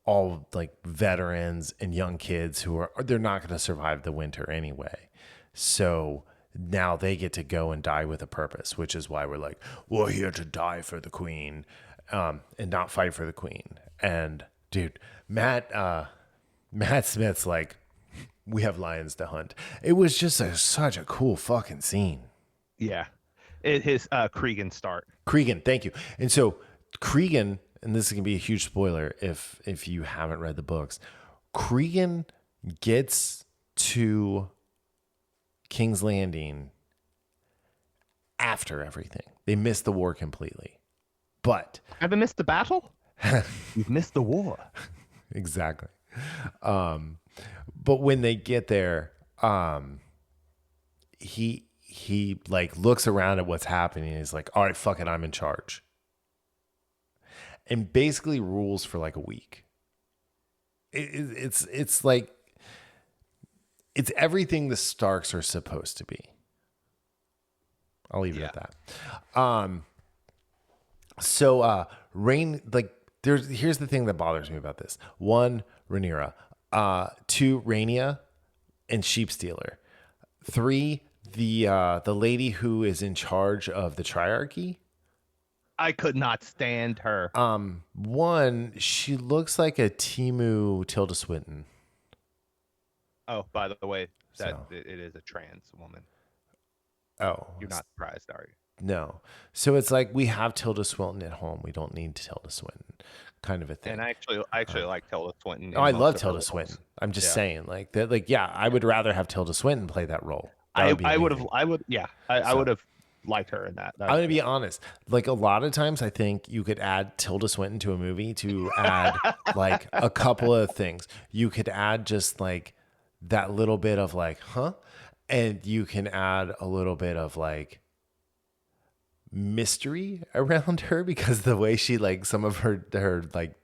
all like veterans and young kids who they're not going to survive the winter anyway. So now they get to go and die with a purpose, which is why we're like, we're here to die for the queen, and not fight for the queen. And dude, Matt Smith's like, we have lions to hunt. It was just such a cool fucking scene. Yeah. His Cregan start. Cregan, thank you. And so Cregan, and this is gonna be a huge spoiler if you haven't read the books, Cregan gets to King's Landing after everything. They missed the war completely. But Haven't missed the battle? You've missed the war. exactly. But when they get there, he like looks around at what's happening and he's like, all right, fuck it, I'm in charge. And basically rules for like a week. It's like, it's everything the Starks are supposed to be. I'll leave it at that. So Rain, like, here's the thing that bothers me about this. One, Rhaenyra. Two, Rhaenyra and Sheep Stealer. Three, the lady who is in charge of the Triarchy. I could not stand her. One, she looks like a Timu Tilda Swinton. Oh, by the way, that So. it is a trans woman. Oh, You're not surprised, are you? no. So it's like, we have Tilda Swinton at home. We don't need Tilda Swinton, kind of a thing. And I actually like Tilda Swinton. Oh, I love Tilda Swinton. I'm just saying, like that. Like, yeah, I would rather have Tilda Swinton play that role. That would be I would amazing. have. I would have liked her in that. I'm gonna be honest. Like, a lot of times, I think you could add Tilda Swinton to a movie to add like a couple of things. You could add just like that little bit of like, huh, and you can add a little bit of like mystery around her, because the way she, like, some of her like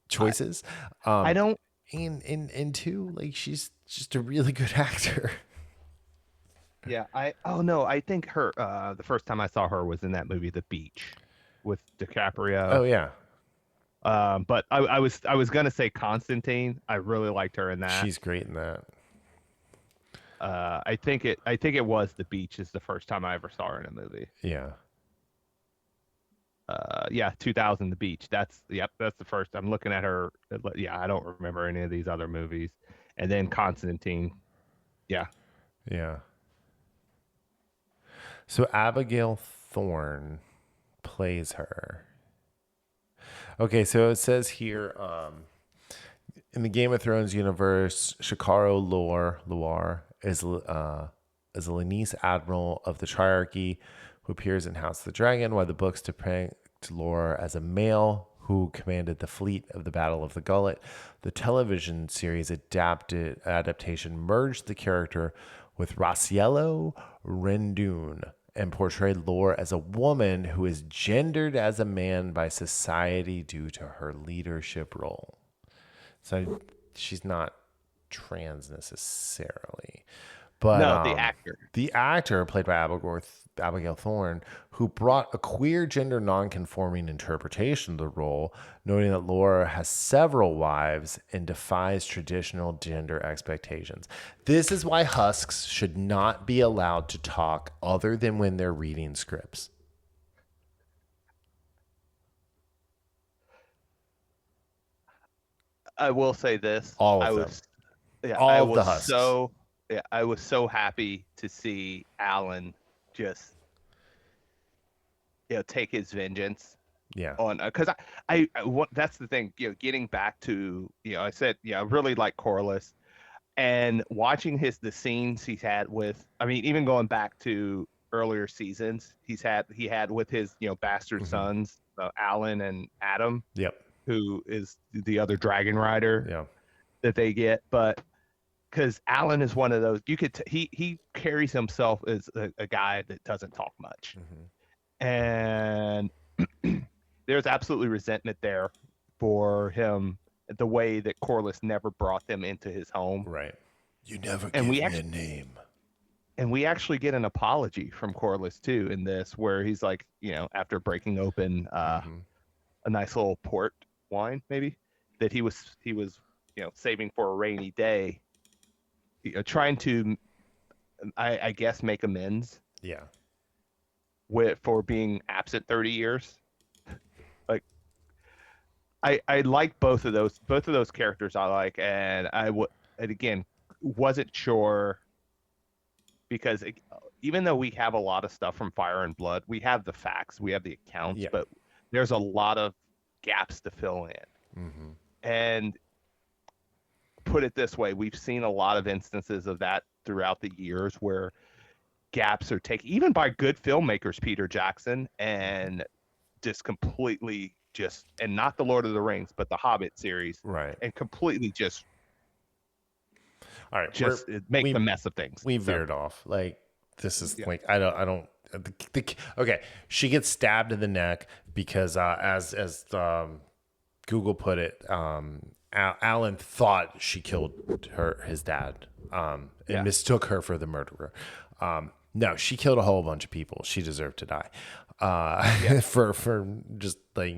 choices. I don't. And two, like, she's just a really good actor. Yeah. Oh no. I think her. The first time I saw her was in that movie, The Beach, with DiCaprio. Oh yeah, But I was gonna say Constantine. I really liked her in that. she's great in that. I think it was The Beach is the first time I ever saw her in a movie. Yeah. Yeah, 2000 The Beach. That's the first. I'm looking at her. Yeah, I don't remember any of these other movies. And then Constantine. Yeah. Yeah. So Abigail Thorne plays her. Okay, so it says here, in the Game of Thrones universe, Shikaro Loire is a Lanise admiral of the Triarchy who appears in House of the Dragon, while the books depict Loire as a male who commanded the fleet of the Battle of the Gullet. The television series adaptation merged the character with Raciello Rendune and portrayed Loire as a woman who is gendered as a man by society due to her leadership role. So she's not trans necessarily. But No, the actor. The actor played by Abigail Thorne, who brought a queer gender nonconforming interpretation of the role, noting that Laura has several wives and defies traditional gender expectations. This is why husks should not be allowed to talk other than when they're reading scripts. I will say this. All I of them. was yeah, I All of the was husks. so yeah, I was so happy to see Alan just take his vengeance Yeah. on because that's the thing, getting back to I said I really like Corliss and watching the scenes he's had with I mean even going back to earlier seasons he had with his bastard Mm-hmm. sons Alan and Adam Yep. who is the other dragon rider Yeah. that they get but because Alan is one of those he carries himself as a guy that doesn't talk much Mm-hmm. and there's absolutely resentment there for him the way that Corliss never brought them into his home Right. You never and give me a name. we actually get an apology from Corliss too in this where he's like after breaking open Mm-hmm. a nice little port wine maybe that he was saving for a rainy day trying to I guess make amends Yeah. for being absent 30 years like I like both of those characters I like and and again wasn't sure because even though we have a lot of stuff from Fire and Blood we have the facts we have the accounts Yeah. but there's a lot of gaps to fill in Mm-hmm. and put it this way we've seen a lot of instances of that throughout the years where gaps are taken even by good filmmakers Peter Jackson and just completely and not the Lord of the Rings but the Hobbit series Right. and completely just All right. it makes a mess of things. We veered off. Like this is Yeah. like I don't. Okay, she gets stabbed in the neck because as Google put it, Alan thought she killed his dad, and Yeah. mistook her for the murderer. No, she killed a whole bunch of people. She deserved to die. For just like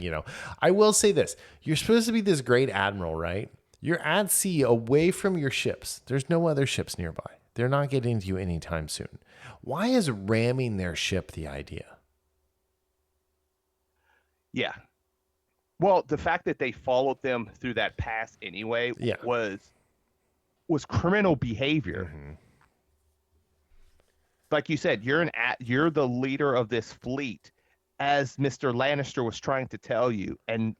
I will say this: you're supposed to be this great admiral, right? You're at sea, away from your ships. There's no other ships nearby. They're not getting to you anytime soon. Why is ramming their ship the idea? Yeah. Well, the fact that they followed them through that pass anyway Yeah. was criminal behavior. Mm-hmm. Like you said, you're the leader of this fleet, as Mr. Lannister was trying to tell you, and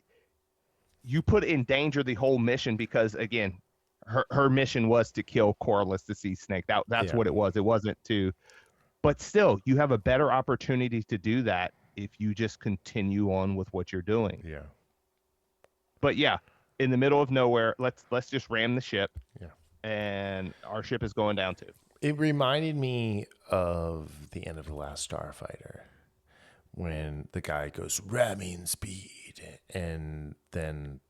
you put in danger the whole mission because again, her mission was to kill Corliss the Sea Snake. That's what it was. It wasn't to, but still, you have a better opportunity to do that if you just continue on with what you're doing. Yeah. But yeah, in the middle of nowhere, let's just ram the ship. Yeah. And our ship is going down too. It reminded me of the end of The Last Starfighter when the guy goes ramming speed and then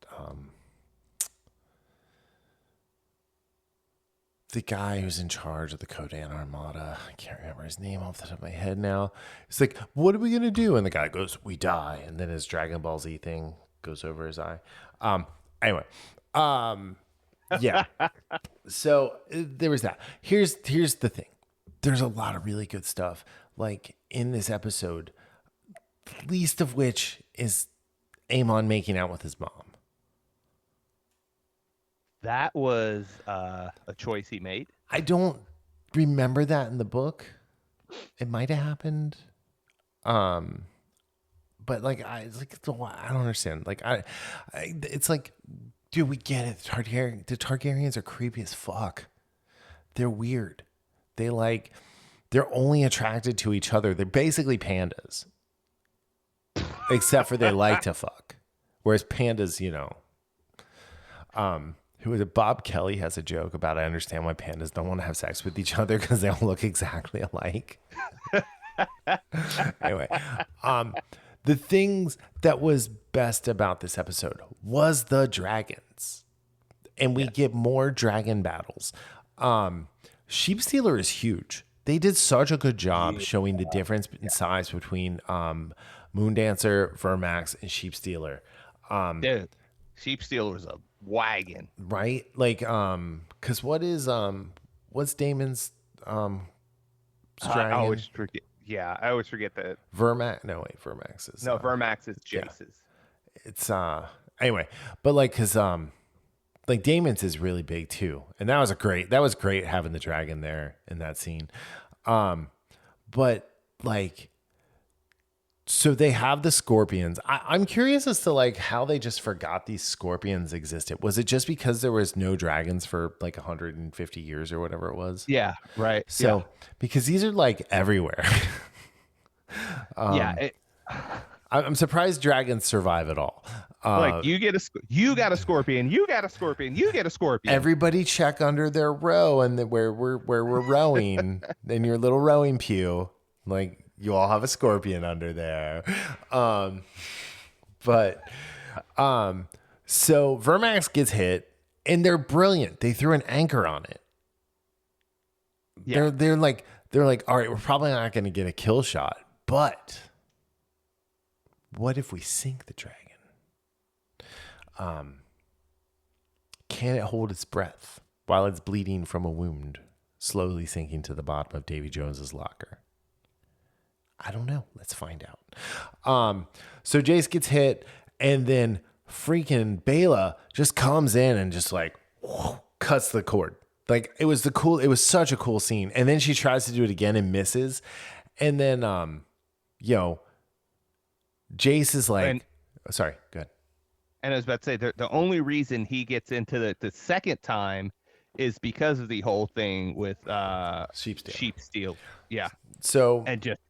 the guy who's in charge of the Kodan Armada, I can't remember his name off the top of my head now. It's like, what are we going to do? And the guy goes, we die. And then his Dragon Ball Z thing goes over his eye. Anyway, yeah. So there was that. Here's the thing. There's a lot of really good stuff like in this episode, least of which is Aemon making out with his mom. That was a choice he made. I don't remember that in the book. It might have happened. But like I don't understand. Like I it's like, dude, we get it. The Targaryens are creepy as fuck. They're weird. They're only attracted to each other. They're basically pandas. Except for they like to fuck. Whereas pandas, who was it? Bob Kelly has a joke about I understand why pandas don't want to have sex with each other because they all look exactly alike. Anyway, the things that was best about this episode was the dragons. And we get more dragon battles. Sheep Stealer is huge. They did such a good job showing the difference in size between Moondancer, Vermax, and Sheep Stealer. Dude, Sheep Stealer's a wagon. Right? Like, because what's Damon's dragon? I always forget. Yeah, I always forget that. Vermax? No, wait, Vermax is... Vermax is Jace's. It's, anyway, but like, because like Damon's is really big too, and that was great having the dragon there in that scene. But like, so they have the scorpions. I'm curious as to like how they just forgot these scorpions existed. Was it just because there was no dragons for like 150 years or whatever it was? Yeah, right. So because these are like everywhere. I'm surprised dragons survive at all. Like you got a scorpion, you got a scorpion, you get a scorpion. Everybody check under their row and where we're rowing in your little rowing pew. Like you all have a scorpion under there. So Vermax gets hit and they're brilliant. They threw an anchor on it. Yeah. They're like, all right, we're probably not going to get a kill shot, but what if we sink the dragon? Can it hold its breath while it's bleeding from a wound, slowly sinking to the bottom of Davy Jones's locker? I don't know. Let's find out. So Jace gets hit, and then freaking Bela just comes in and just like cuts the cord. Like it was such a cool scene. And then she tries to do it again and misses. And then, Jace is like, sorry, go ahead. And I was about to say, the only reason he gets into the second time is because of the whole thing with sheep steal. Yeah. So and just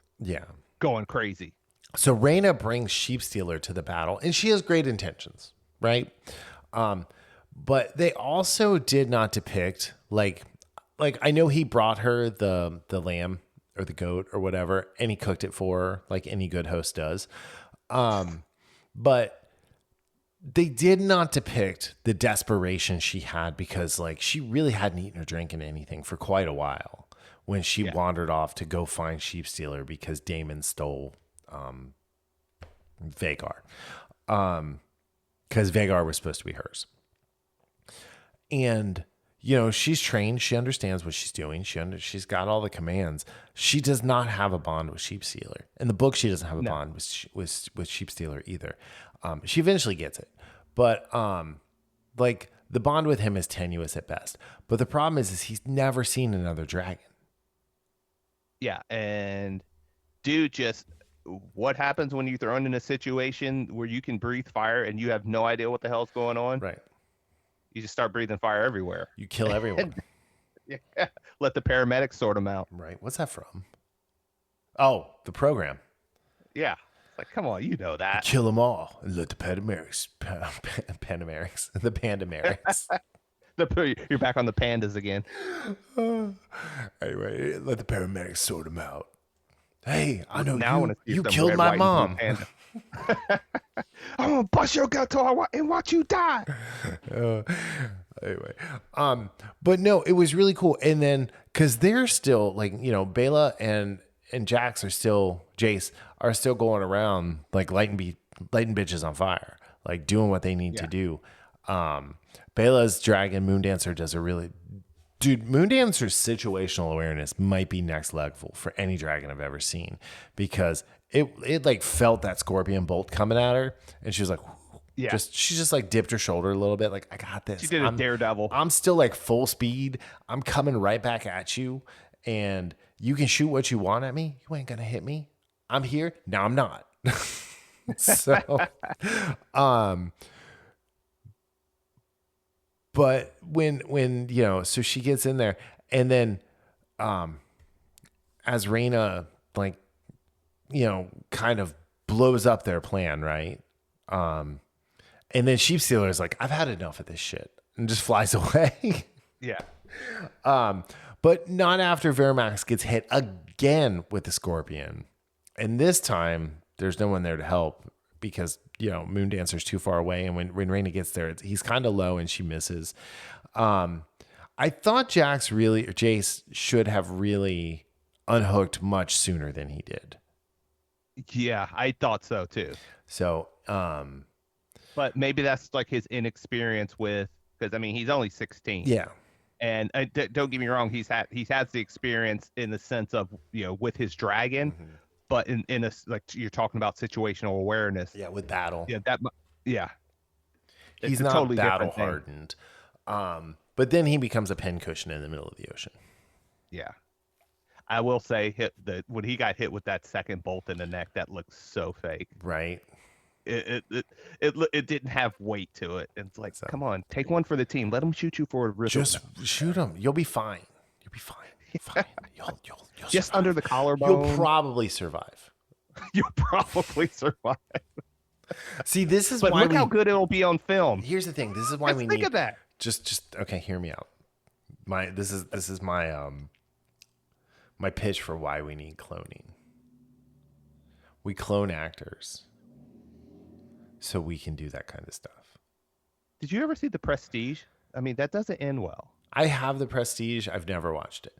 going crazy. So Rhaena brings Sheep Stealer to the battle, and she has great intentions, right? But they also did not depict like I know he brought her the lamb or the goat or whatever, and he cooked it for her like any good host does. But they did not depict the desperation she had because like she really hadn't eaten or drinking anything for quite a while when she wandered off to go find Sheep Stealer because Daemon stole Vhagar. Because Vhagar was supposed to be hers. And, she's trained. She understands what she's doing. She's got all the commands. She does not have a bond with Sheep Stealer. In the book, she doesn't have a bond with Sheep Stealer either. She eventually gets it. But, like, the bond with him is tenuous at best. But the problem is he's never seen another dragon. Yeah, and dude, just what happens when you're thrown in a situation where you can breathe fire and you have no idea what the hell's going on? Right. You just start breathing fire everywhere. You kill everyone. Let the paramedics sort them out. Right. What's that from? Oh, the program. Yeah. It's like, come on, you know that. You kill them all and let the Pandamerics. You're back on the pandas again. Anyway, let the paramedics sort them out. Hey, I know now you killed my mom. I'm gonna bust your gut and watch you die. Anyway, but no, it was really cool. And then because they're still like, Bela and Jace are still going around like lighting bitches on fire, like doing what they need to do. Bela's dragon Moondancer does a really... Dude, Moondancer's situational awareness might be next level for any dragon I've ever seen because it like felt that scorpion bolt coming at her and she was like, she just like dipped her shoulder a little bit. Like, I got this. She did a daredevil. I'm still like full speed. I'm coming right back at you and you can shoot what you want at me. You ain't going to hit me. I'm here. No, I'm not. So, but when so she gets in there and then as Rhaena like kind of blows up their plan, right? And then Sheep Stealer is like, I've had enough of this shit and just flies away. Yeah. But not after Vermax gets hit again with the scorpion. And this time there's no one there to help because Moondancer's too far away, and when Rhaena gets there, he's kind of low and she misses. I thought Jace should have really unhooked much sooner than he did. Yeah, I thought so too. So, but maybe that's like his inexperience with, because I mean he's only 16. Yeah, and don't get me wrong, he has the experience in the sense of with his dragon. Mm-hmm. But in a like you're talking about situational awareness. Yeah, with battle. Yeah, he's not totally battle hardened. But then he becomes a pincushion in the middle of the ocean. Yeah. I will say when he got hit with that second bolt in the neck, that looked so fake. Right. It didn't have weight to it. It's like, So, come on, take one for the team. Let him shoot you for a rhythm. just shoot him. You'll be fine. You'll be fine. Fine. You'll just survive. under the collarbone. You'll probably survive. You'll probably survive. See, this is but why look how good it'll be on film. Here's the thing. This is why we think need of that. Just okay, hear me out. This is my my pitch for why we need cloning. We clone actors so we can do that kind of stuff. Did you ever see The Prestige? I mean, that doesn't end well. I have The Prestige. I've never watched it.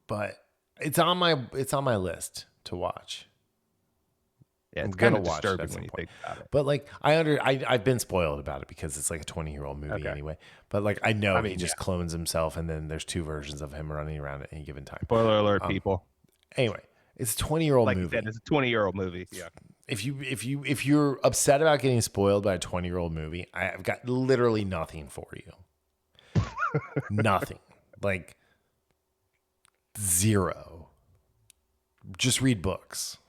But it's on my list to watch. Yeah, I'm it's gonna kind of watch it disturbing at some when you point. think about it. But like I've been spoiled about it because it's like a 20-year-old movie anyway. But like I know he just clones himself, and then there's two versions of him running around at any given time. Spoiler alert, people. Anyway, it's a 20-year-old like movie. That is a 20-year-old movie. Yeah. If you're upset about getting spoiled by a 20-year-old movie, I've got literally nothing for you. Nothing. Like zero. Just read books.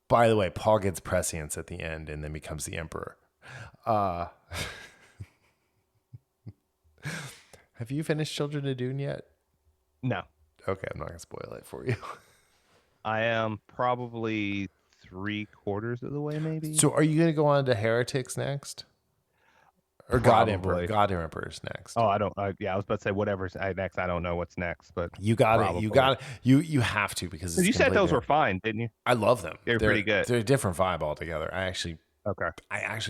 By the way, Paul gets prescience at the end and then becomes the emperor. Have you finished Children of Dune yet? No. Okay, I'm not gonna spoil it for you. I am probably 3/4 of the way, maybe. So, are you gonna go on to Heretics next, or God Emperor? God Emperor's next. Oh, I don't. I was about to say whatever's next. I don't know what's next, but you got it. You have to because you said those were fine, didn't you? I love them. They're pretty good. They're a different vibe altogether. I actually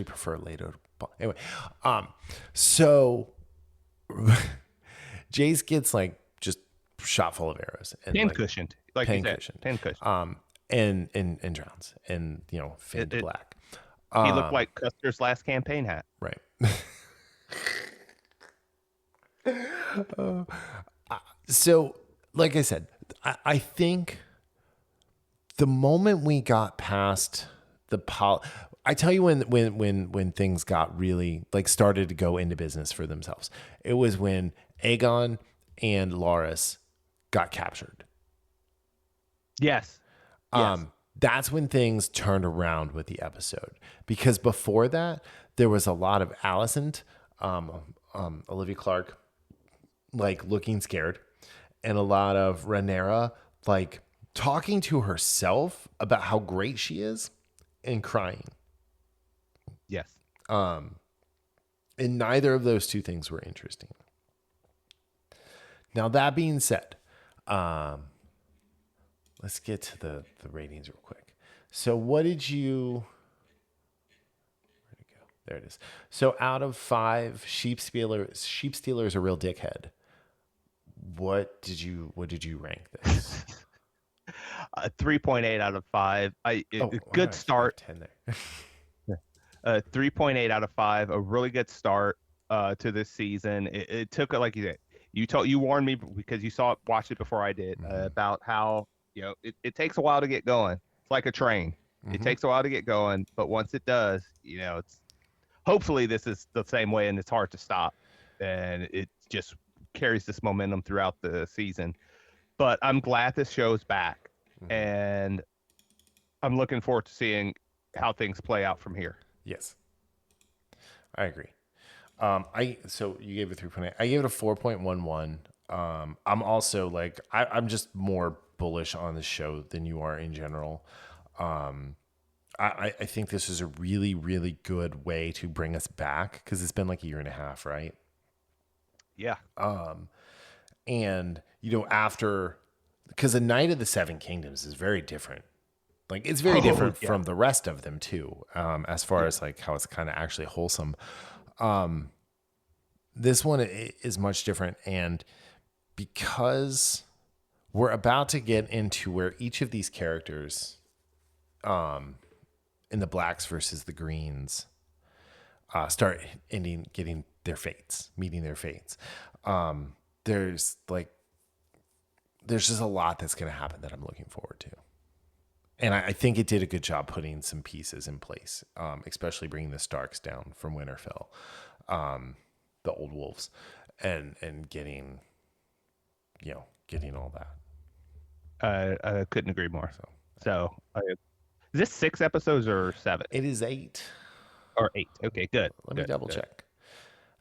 prefer Leto. Anyway, so Jace gets like just shot full of arrows and pin-cushioned, like pin-cushioned. Pin-cushioned. And drowns and fade to black. He looked like Custer's last campaign hat. Right. So, like I said, I think the moment we got past I tell you when things got really like started to go into business for themselves. It was when Aegon and Loras got captured. Yes. That's when things turned around with the episode, because before that there was a lot of Alicent, Olivia Clarke, like looking scared, and a lot of Rhaenyra like talking to herself about how great she is and crying. Yes. And neither of those two things were interesting. Now, that being said, let's get to the ratings real quick. So what did you... Where'd it go? There it is. So out of 5, Sheep Stealer's a real dickhead. What did you rank this? 3.8 out of 5. Good start. 10 there. 3.8 out of 5. A really good start to this season. It took, like you said, you warned me because you watched it before I did, about how it takes a while to get going. It's like a train. It takes a while to get going, but once it does, it's hopefully this is the same way, and it's hard to stop, and it just carries this momentum throughout the season. But I'm glad this show's back, and I'm looking forward to seeing how things play out from here. Yes, I agree. So you gave it 3.8. I gave it a 4.11. I'm also like I'm just more bullish on the show than you are in general. I think this is a really, really good way to bring us back, because it's been like a year and a half, right? Yeah. And after, because the Night of the Seven Kingdoms is very different. Like it's very different from the rest of them too, as far as like how it's kind of actually wholesome. This one is much different, and because we're about to get into where each of these characters, in the Blacks versus the Greens, start meeting their fates. There's just a lot that's going to happen that I'm looking forward to. And I think it did a good job putting some pieces in place, especially bringing the Starks down from Winterfell, the old wolves, and getting, getting all that. I couldn't agree more. So is this 6 episodes or 7 It is 8. or 8? Okay, good. Let me double good. check.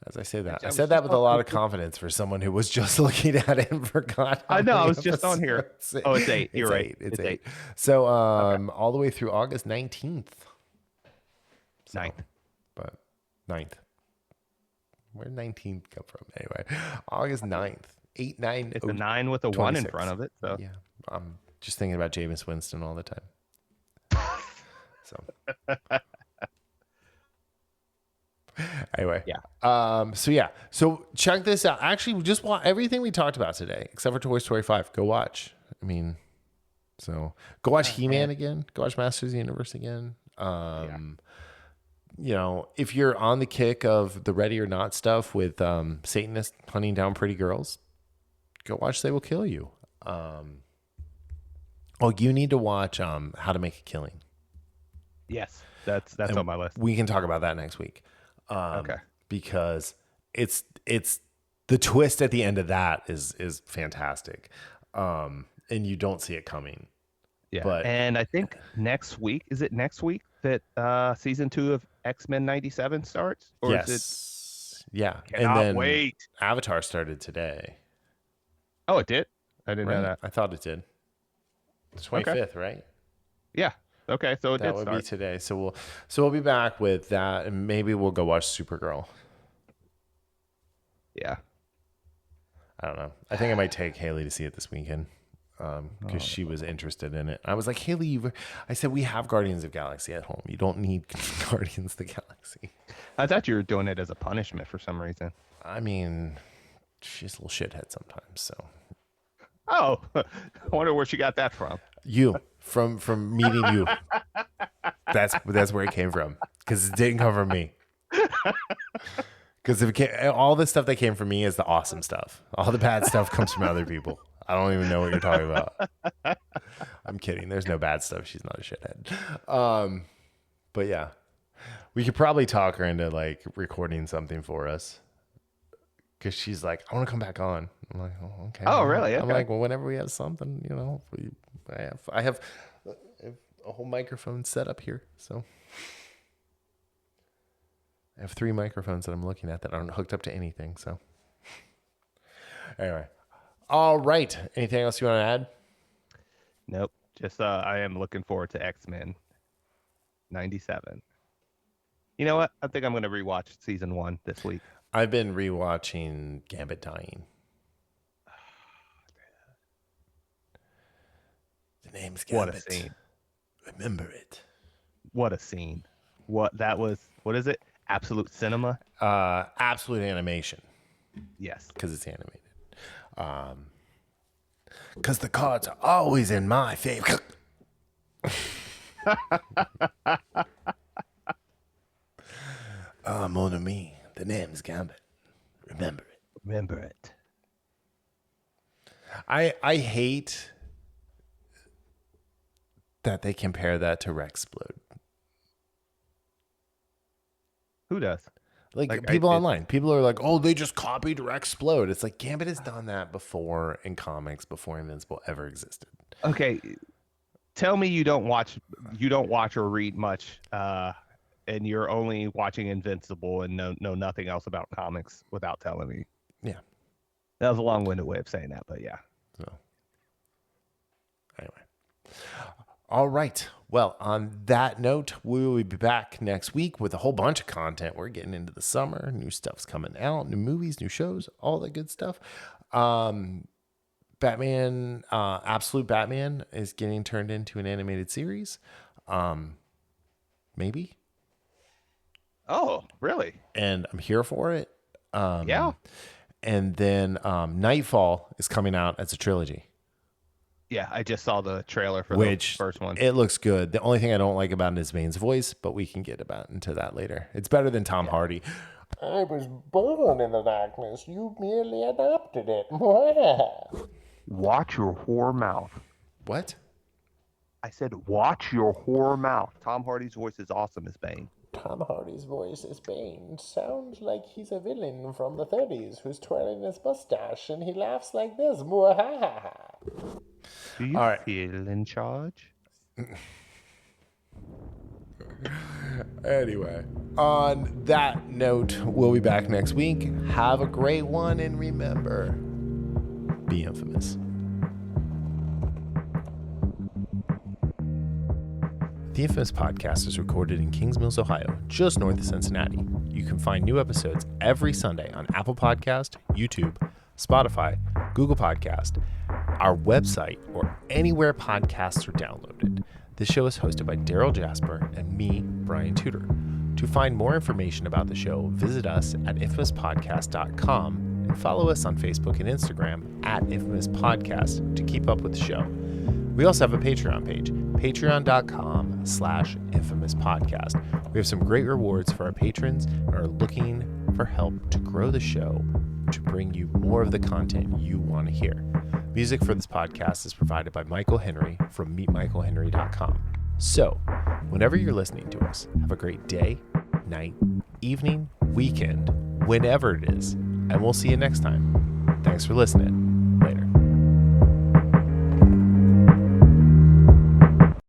As I say that, I was said that just with a on- lot of confidence for someone who was just looking at it and forgot. I know. I many was just on here. episodes. Oh, it's 8. You're right. It's 8. So, all the way through August 19th. So, 9th. But 9th. Where did 19th come from? Anyway, August 9th. 8, 9. It's a 9 with a 1 in 26. front of it. So Yeah. I'm just thinking about Jameis Winston all the time. So. Anyway, so check this out. Actually, just watch everything we talked about today, except for Toy Story 5. Go watch. I mean, so go watch He-Man again. Go watch Masters of the Universe again. If you're on the kick of the Ready or Not stuff with Satanists hunting down pretty girls, go watch They Will Kill You. You need to watch How to Make a Killing. yes, that's on my list. We can talk about that next week. Okay. Because it's the twist at the end of that is fantastic. And you don't see it coming. Yeah. And I think next week, is it next week that season 2 of X-Men 97 starts? Or yes. Is it... Yeah. Cannot and then wait. Avatar started today. Oh, it did? I didn't know that. I thought it did. The 25th, right? Yeah. Okay, so that would be today. So we'll be back with that, and maybe we'll go watch Supergirl. Yeah. I don't know. I think I might take Haley to see it this weekend because she was interested in it. I was like, Haley, I said, we have Guardians of the Galaxy at home. You don't need Guardians of the Galaxy. I thought you were doing it as a punishment for some reason. I mean, she's a little shithead sometimes, so. Oh, I wonder where she got that from. You, from meeting you. That's where it came from, because it didn't come from me. Because all the stuff that came from me is the awesome stuff. All the bad stuff comes from other people. I don't even know what you're talking about. I'm kidding. There's no bad stuff. She's not a shithead. But yeah, we could probably talk her into like recording something for us. Because she's like, I want to come back on. I'm like, oh, okay. Oh, really? Okay. I'm like, well, whenever we have something, I have a whole microphone set up here. So I have 3 microphones that I'm looking at that aren't hooked up to anything. So anyway, all right. Anything else you want to add? Nope. Just I am looking forward to X-Men 97. You know what? I think I'm going to rewatch season 1 this week. I've been rewatching Gambit Dying. The name's Gambit. What a scene. Remember it. What a scene. What is it? Absolute cinema? Absolute animation. Yes. Because it's animated. Because the cards are always in my favor. Mon ami. The name's Gambit. Remember it. Remember it. I hate that they compare that to Rexplode. Who does? Like people online. People are like, oh, they just copied Rexplode. It's like Gambit has done that before in comics, before Invincible ever existed. Okay. Tell me you don't watch or read much, and you're only watching Invincible and know nothing else about comics without telling me. Yeah. That was a long-winded way of saying that, but yeah. So anyway. All right. Well, on that note, we will be back next week with a whole bunch of content. We're getting into the summer. New stuff's coming out. New movies, new shows, all that good stuff. Batman, Absolute Batman is getting turned into an animated series. Maybe. Oh, really? And I'm here for it. Yeah. And then Nightfall is coming out as a trilogy. Yeah, I just saw the trailer for the first one. It looks good. The only thing I don't like about it is Bane's voice, but we can get into that later. It's better than Tom Hardy. I was born in the darkness. You merely adopted it. Watch your whore mouth. What? I said, watch your whore mouth. Tom Hardy's voice is awesome as Bane. Tom Hardy's voice is Bane. Sounds like he's a villain from the 30s who's twirling his mustache and he laughs like this. Mwahaha. Do you feel in charge? Anyway, on that note, we'll be back next week. Have a great one, and remember, be infamous. The Infamous Podcast is recorded in Kings Mills, Ohio, just north of Cincinnati. You can find new episodes every Sunday on Apple Podcast, YouTube, Spotify, Google Podcast, our website, or anywhere podcasts are downloaded. This show is hosted by Darryl Jasper and me, Brian Tudor. To find more information about the show, visit us at infamouspodcast.com and follow us on Facebook and Instagram at Infamous Podcast to keep up with the show. We also have a Patreon page, patreon.com/infamouspodcast. We have some great rewards for our patrons and are looking for help to grow the show to bring you more of the content you want to hear. Music for this podcast is provided by Michael Henry from meetmichaelhenry.com. So, whenever you're listening to us, have a great day, night, evening, weekend, whenever it is, and we'll see you next time. Thanks for listening.